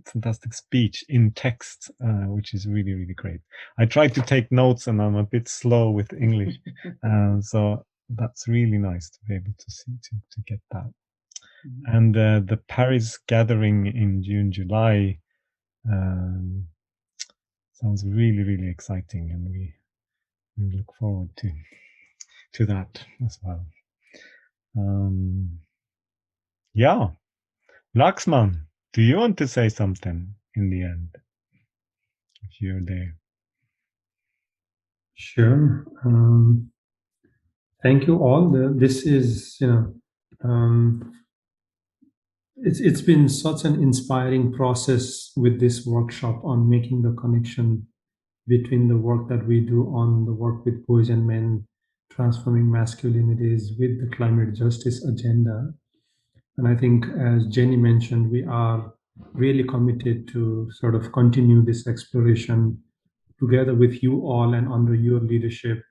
fantastic speech in text, which is really, really great. I tried to take notes and I'm a bit slow with English, so that's really nice to be able to see to get that. And the Paris gathering in June, July Sounds really, really exciting, and we look forward to that as well. Yeah, Laxman, do you want to say something in the end? If you're there. Sure. Thank you all. This is, it's been such an inspiring process with this workshop on making the connection between the work that we do on the work with boys and men, transforming masculinities with the climate justice agenda. And I think, as Jenny mentioned, we are really committed to sort of continue this exploration together with you all and under your leadership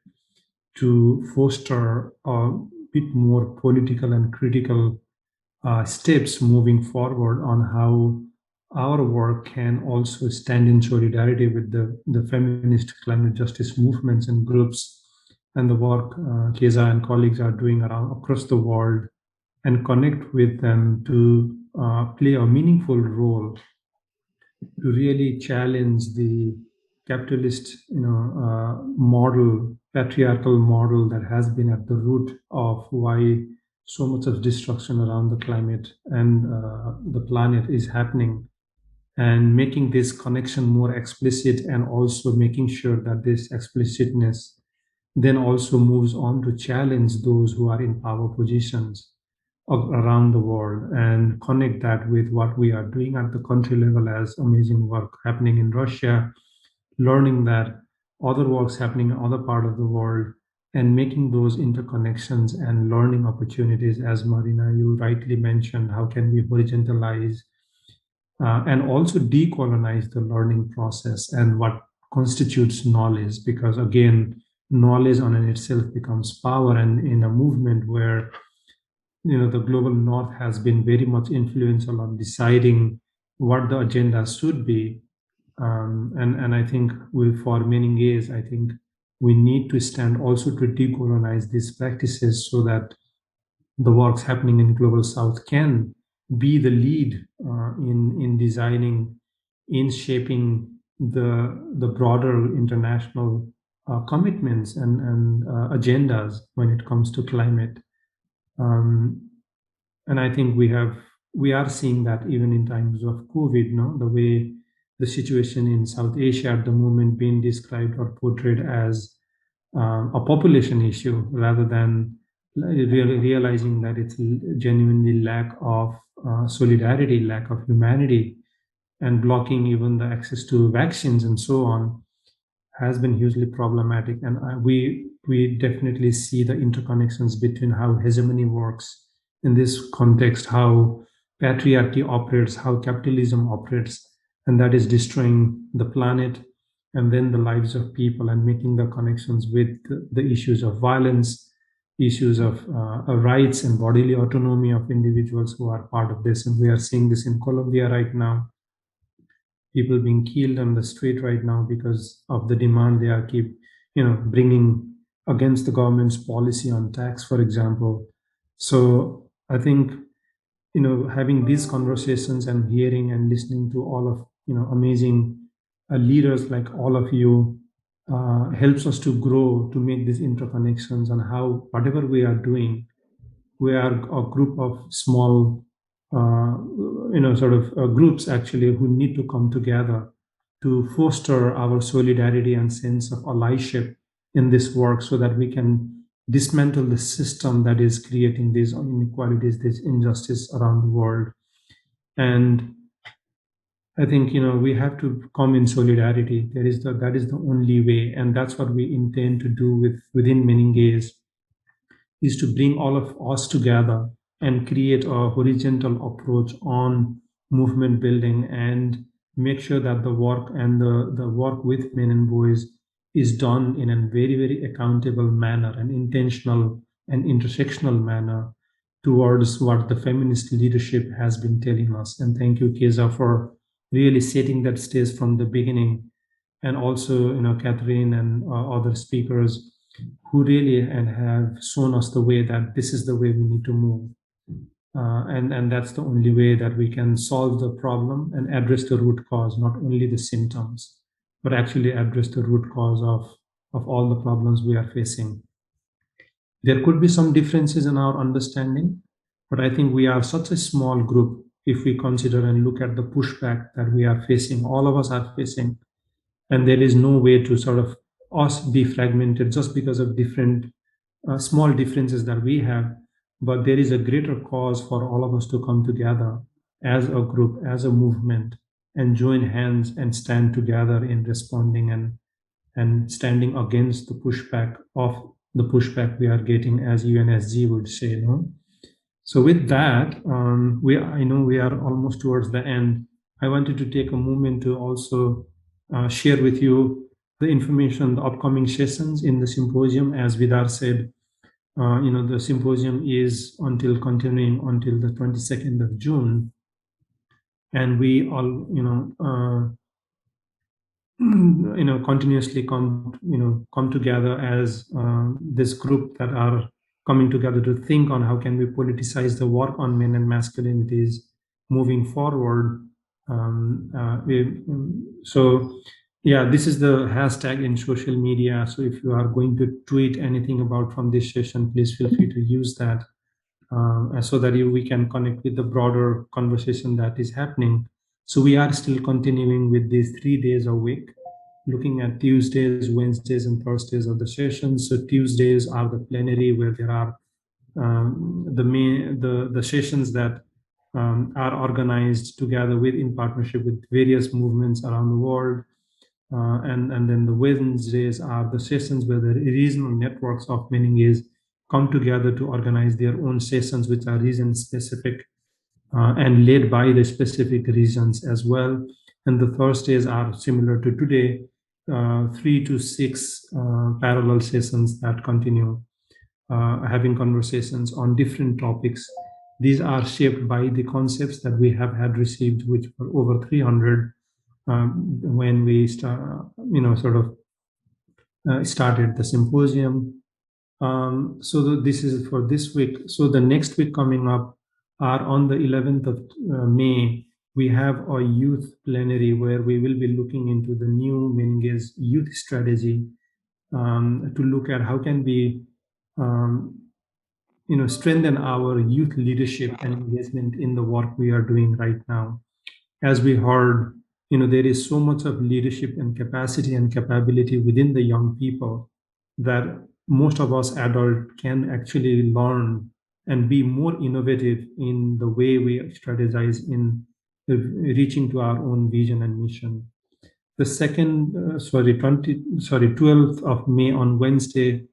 to foster a bit more political and critical steps moving forward on how our work can also stand in solidarity with the feminist climate justice movements and groups and the work Kézha and colleagues are doing across the world, and connect with them to play a meaningful role to really challenge the capitalist model, patriarchal model that has been at the root of why so much of destruction around the climate and the planet is happening, and making this connection more explicit, and also making sure that this explicitness then also moves on to challenge those who are in power positions around the world, and connect that with what we are doing at the country level as amazing work happening in Russia, learning that other works happening in other part of the world, and making those interconnections and learning opportunities. As Marina, you rightly mentioned, how can we horizontalize and also decolonize the learning process and what constitutes knowledge, because again, knowledge on in itself becomes power. And in a movement where the global north has been very much influential on deciding what the agenda should be, and I think for MenEngage, I think we need to stand also to decolonize these practices so that the works happening in global south can be the lead in designing, in shaping the broader international commitments and agendas when it comes to climate. And I think we are seeing that even in times of COVID, the way the situation in South Asia at the moment being described or portrayed as a population issue, rather than realizing that it's genuinely lack of solidarity, lack of humanity, and blocking even the access to vaccines and so on, has been hugely problematic. And we definitely see the interconnections between how hegemony works in this context, how patriarchy operates, how capitalism operates, and that is destroying the planet and then the lives of people, and making the connections with the issues of violence, issues of rights and bodily autonomy of individuals who are part of this. And we are seeing this in Colombia right now. People being killed on the street right now because of the demand they are keep bringing against the government's policy on tax, for example. So I think having these conversations and hearing and listening to all of amazing leaders like all of you helps us to grow, to make these interconnections, and how whatever we are doing, we are a group of small groups actually who need to come together to foster our solidarity and sense of allyship in this work, so that we can dismantle the system that is creating these inequalities, this injustice around the world. And I think we have to come in solidarity. That is the only way, and that's what we intend to do within MenEngage, is to bring all of us together and create a horizontal approach on movement building, and make sure that the work and the work with men and boys is done in a very, very accountable manner, and intentional and intersectional manner towards what the feminist leadership has been telling us. And thank you, Kézha, for really setting that stage from the beginning, and also Katrien and other speakers who really and have shown us the way that this is the way we need to move. And that's the only way that we can solve the problem and address the root cause, not only the symptoms, but actually address the root cause of all the problems we are facing. There could be some differences in our understanding, but I think we are such a small group if we consider and look at the pushback that we are facing, all of us are facing, and there is no way to sort of us be fragmented just because of different small differences that we have, but there is a greater cause for all of us to come together as a group, as a movement, and join hands and stand together in responding and standing against the pushback we are getting, as UNSG would say. No? So with that, I know we are almost towards the end. I wanted to take a moment to also share with you the information, the upcoming sessions in the symposium. As Vidar said, the symposium is continuing until the 22nd of June. And we all, continuously come together as this group that are coming together to think on how can we politicize the work on men and masculinities moving forward. This is the hashtag in social media. So if you are going to tweet anything about from this session, please feel free to use that so that we can connect with the broader conversation that is happening. So we are still continuing with these 3 days a week, looking at Tuesdays, Wednesdays, and Thursdays of the sessions. So Tuesdays are the plenary, where there are the sessions that are organized together in partnership with various movements around the world. And then the Wednesdays are the sessions where the regional networks of MenEngage come together to organize their own sessions, which are region specific and led by the specific regions as well. And the Thursdays are similar to today, 3 to 6 parallel sessions that continue having conversations on different topics. These are shaped by the concepts that we have had received, which were over 300 when we started the symposium. So this is for this week. So the next week coming up are on the 11th of May. We have a youth plenary where we will be looking into the new MenEngage youth strategy to look at how can we strengthen our youth leadership and engagement in the work we are doing right now. As we heard, there is so much of leadership and capacity and capability within the young people that most of us adults can actually learn and be more innovative in the way we strategize in reaching to our own vision and mission. The 12th of May on Wednesday,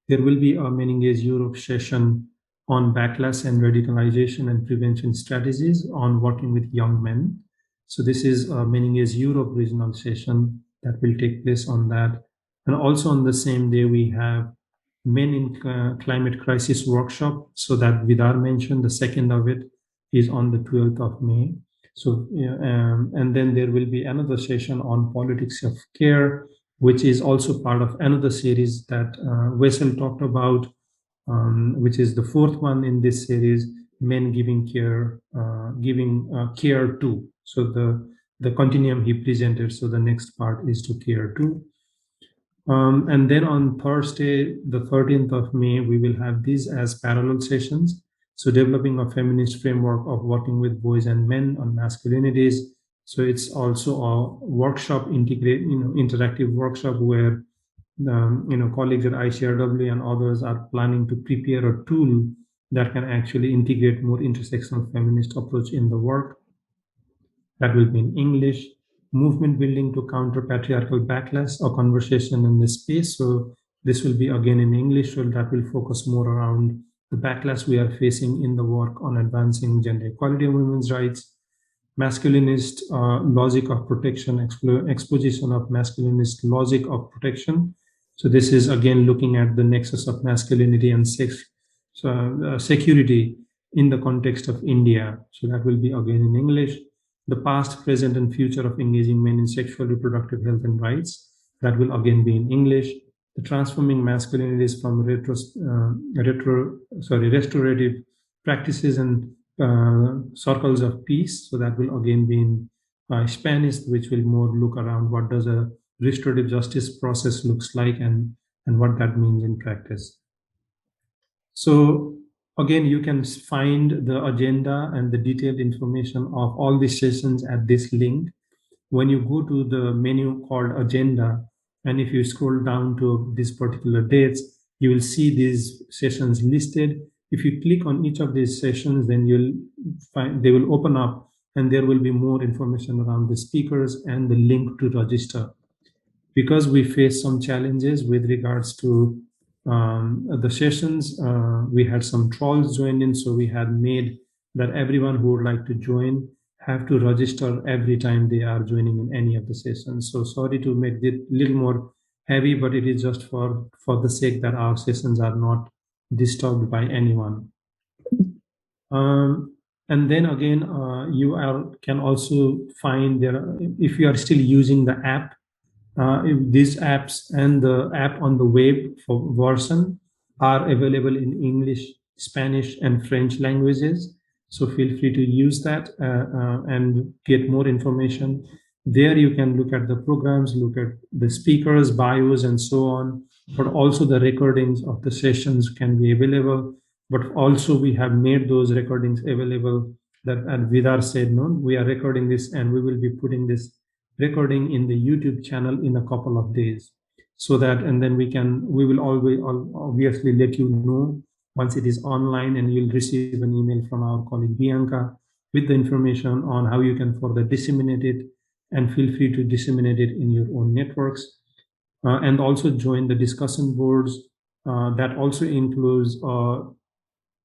there will be a MenEngage Europe session on backlash and radicalization and prevention strategies on working with young men. So this is a MenEngage Europe regional session that will take place on that. And also on the same day, we have Men in Climate Crisis workshop. So that Vidar mentioned, the second of it is on the 12th of May. So, and then there will be another session on politics of care, which is also part of another series that Wessel talked about, which is the 4th one in this series, Men Giving Care, Care Too. So the continuum he presented, so the next part is to Care Too. And then on Thursday, the 13th of May, we will have these as parallel sessions. So developing a feminist framework of working with boys and men on masculinities. So it's also a workshop, interactive workshop where colleagues at ICRW and others are planning to prepare a tool that can actually integrate more intersectional feminist approach in the work. That will be in English. Movement building to counter patriarchal backlash, a conversation in this space. So this will be again in English, so that will focus more around the backlash we are facing in the work on advancing gender equality and women's rights. Masculinist logic of protection, exposition of masculinist logic of protection. So this is again looking at the nexus of masculinity and security in the context of India. So that will be again in English. The past, present, and future of engaging men in sexual reproductive health and rights. That will again be in English. The transforming masculinities from restorative practices and circles of peace. So that will again be in Spanish, which will more look around what does a restorative justice process looks like and what that means in practice. So again, you can find the agenda and the detailed information of all these sessions at this link. When you go to the menu called agenda, and if you scroll down to these particular dates, you will see these sessions listed. If you click on each of these sessions, then you'll find they will open up and there will be more information around the speakers and the link to register. Because we face some challenges with regards to the sessions, we had some trolls join in, so we had made that everyone who would like to join have to register every time they are joining in any of the sessions. So sorry to make it a little more heavy, but it is just for the sake that our sessions are not disturbed by anyone. And then again, you can also find there, if you are still using the app, these apps and the app on the web for version are available in English, Spanish, and French languages. So feel free to use that and get more information. There you can look at the programs, look at the speakers, bios, and so on. But also the recordings of the sessions can be available. But also we have made those recordings available that, as Vidar said, no, we are recording this and we will be putting this recording in the YouTube channel in a couple of days, so that, and then we will always obviously let you know once it is online, and you'll receive an email from our colleague Bianca with the information on how you can further disseminate it, and feel free to disseminate it in your own networks, and also join the discussion boards. That also includes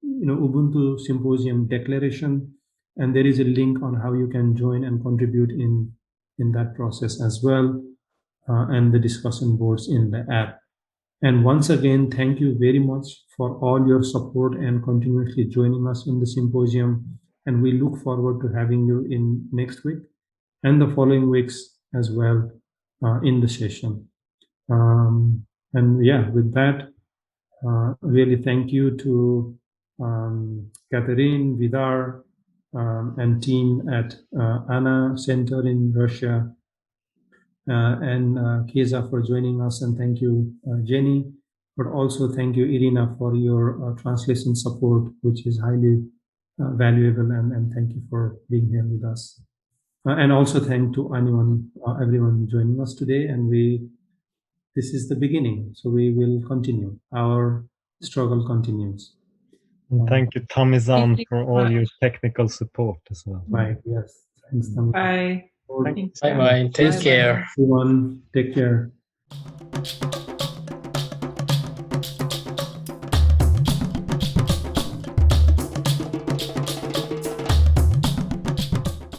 Ubuntu Symposium declaration, and there is a link on how you can join and contribute in that process as well, and the discussion boards in the app. And once again, thank you very much for all your support and continuously joining us in the symposium. And we look forward to having you in next week and the following weeks as well in the session. And yeah, with that, really thank you to Katrien, Vidar, and team at Anna Center in Russia, and Kézha for joining us, and thank you, Jenny, but also thank you, Irina, for your translation support, which is highly valuable, and thank you for being here with us. And also thank to everyone joining us today, and this is the beginning, so we will continue. Our struggle continues. And thank you, Tamizan, for all your technical support as well. Right, yes. Thanks, Tamizan. Bye. Bye-bye. Take care. Everyone, take care.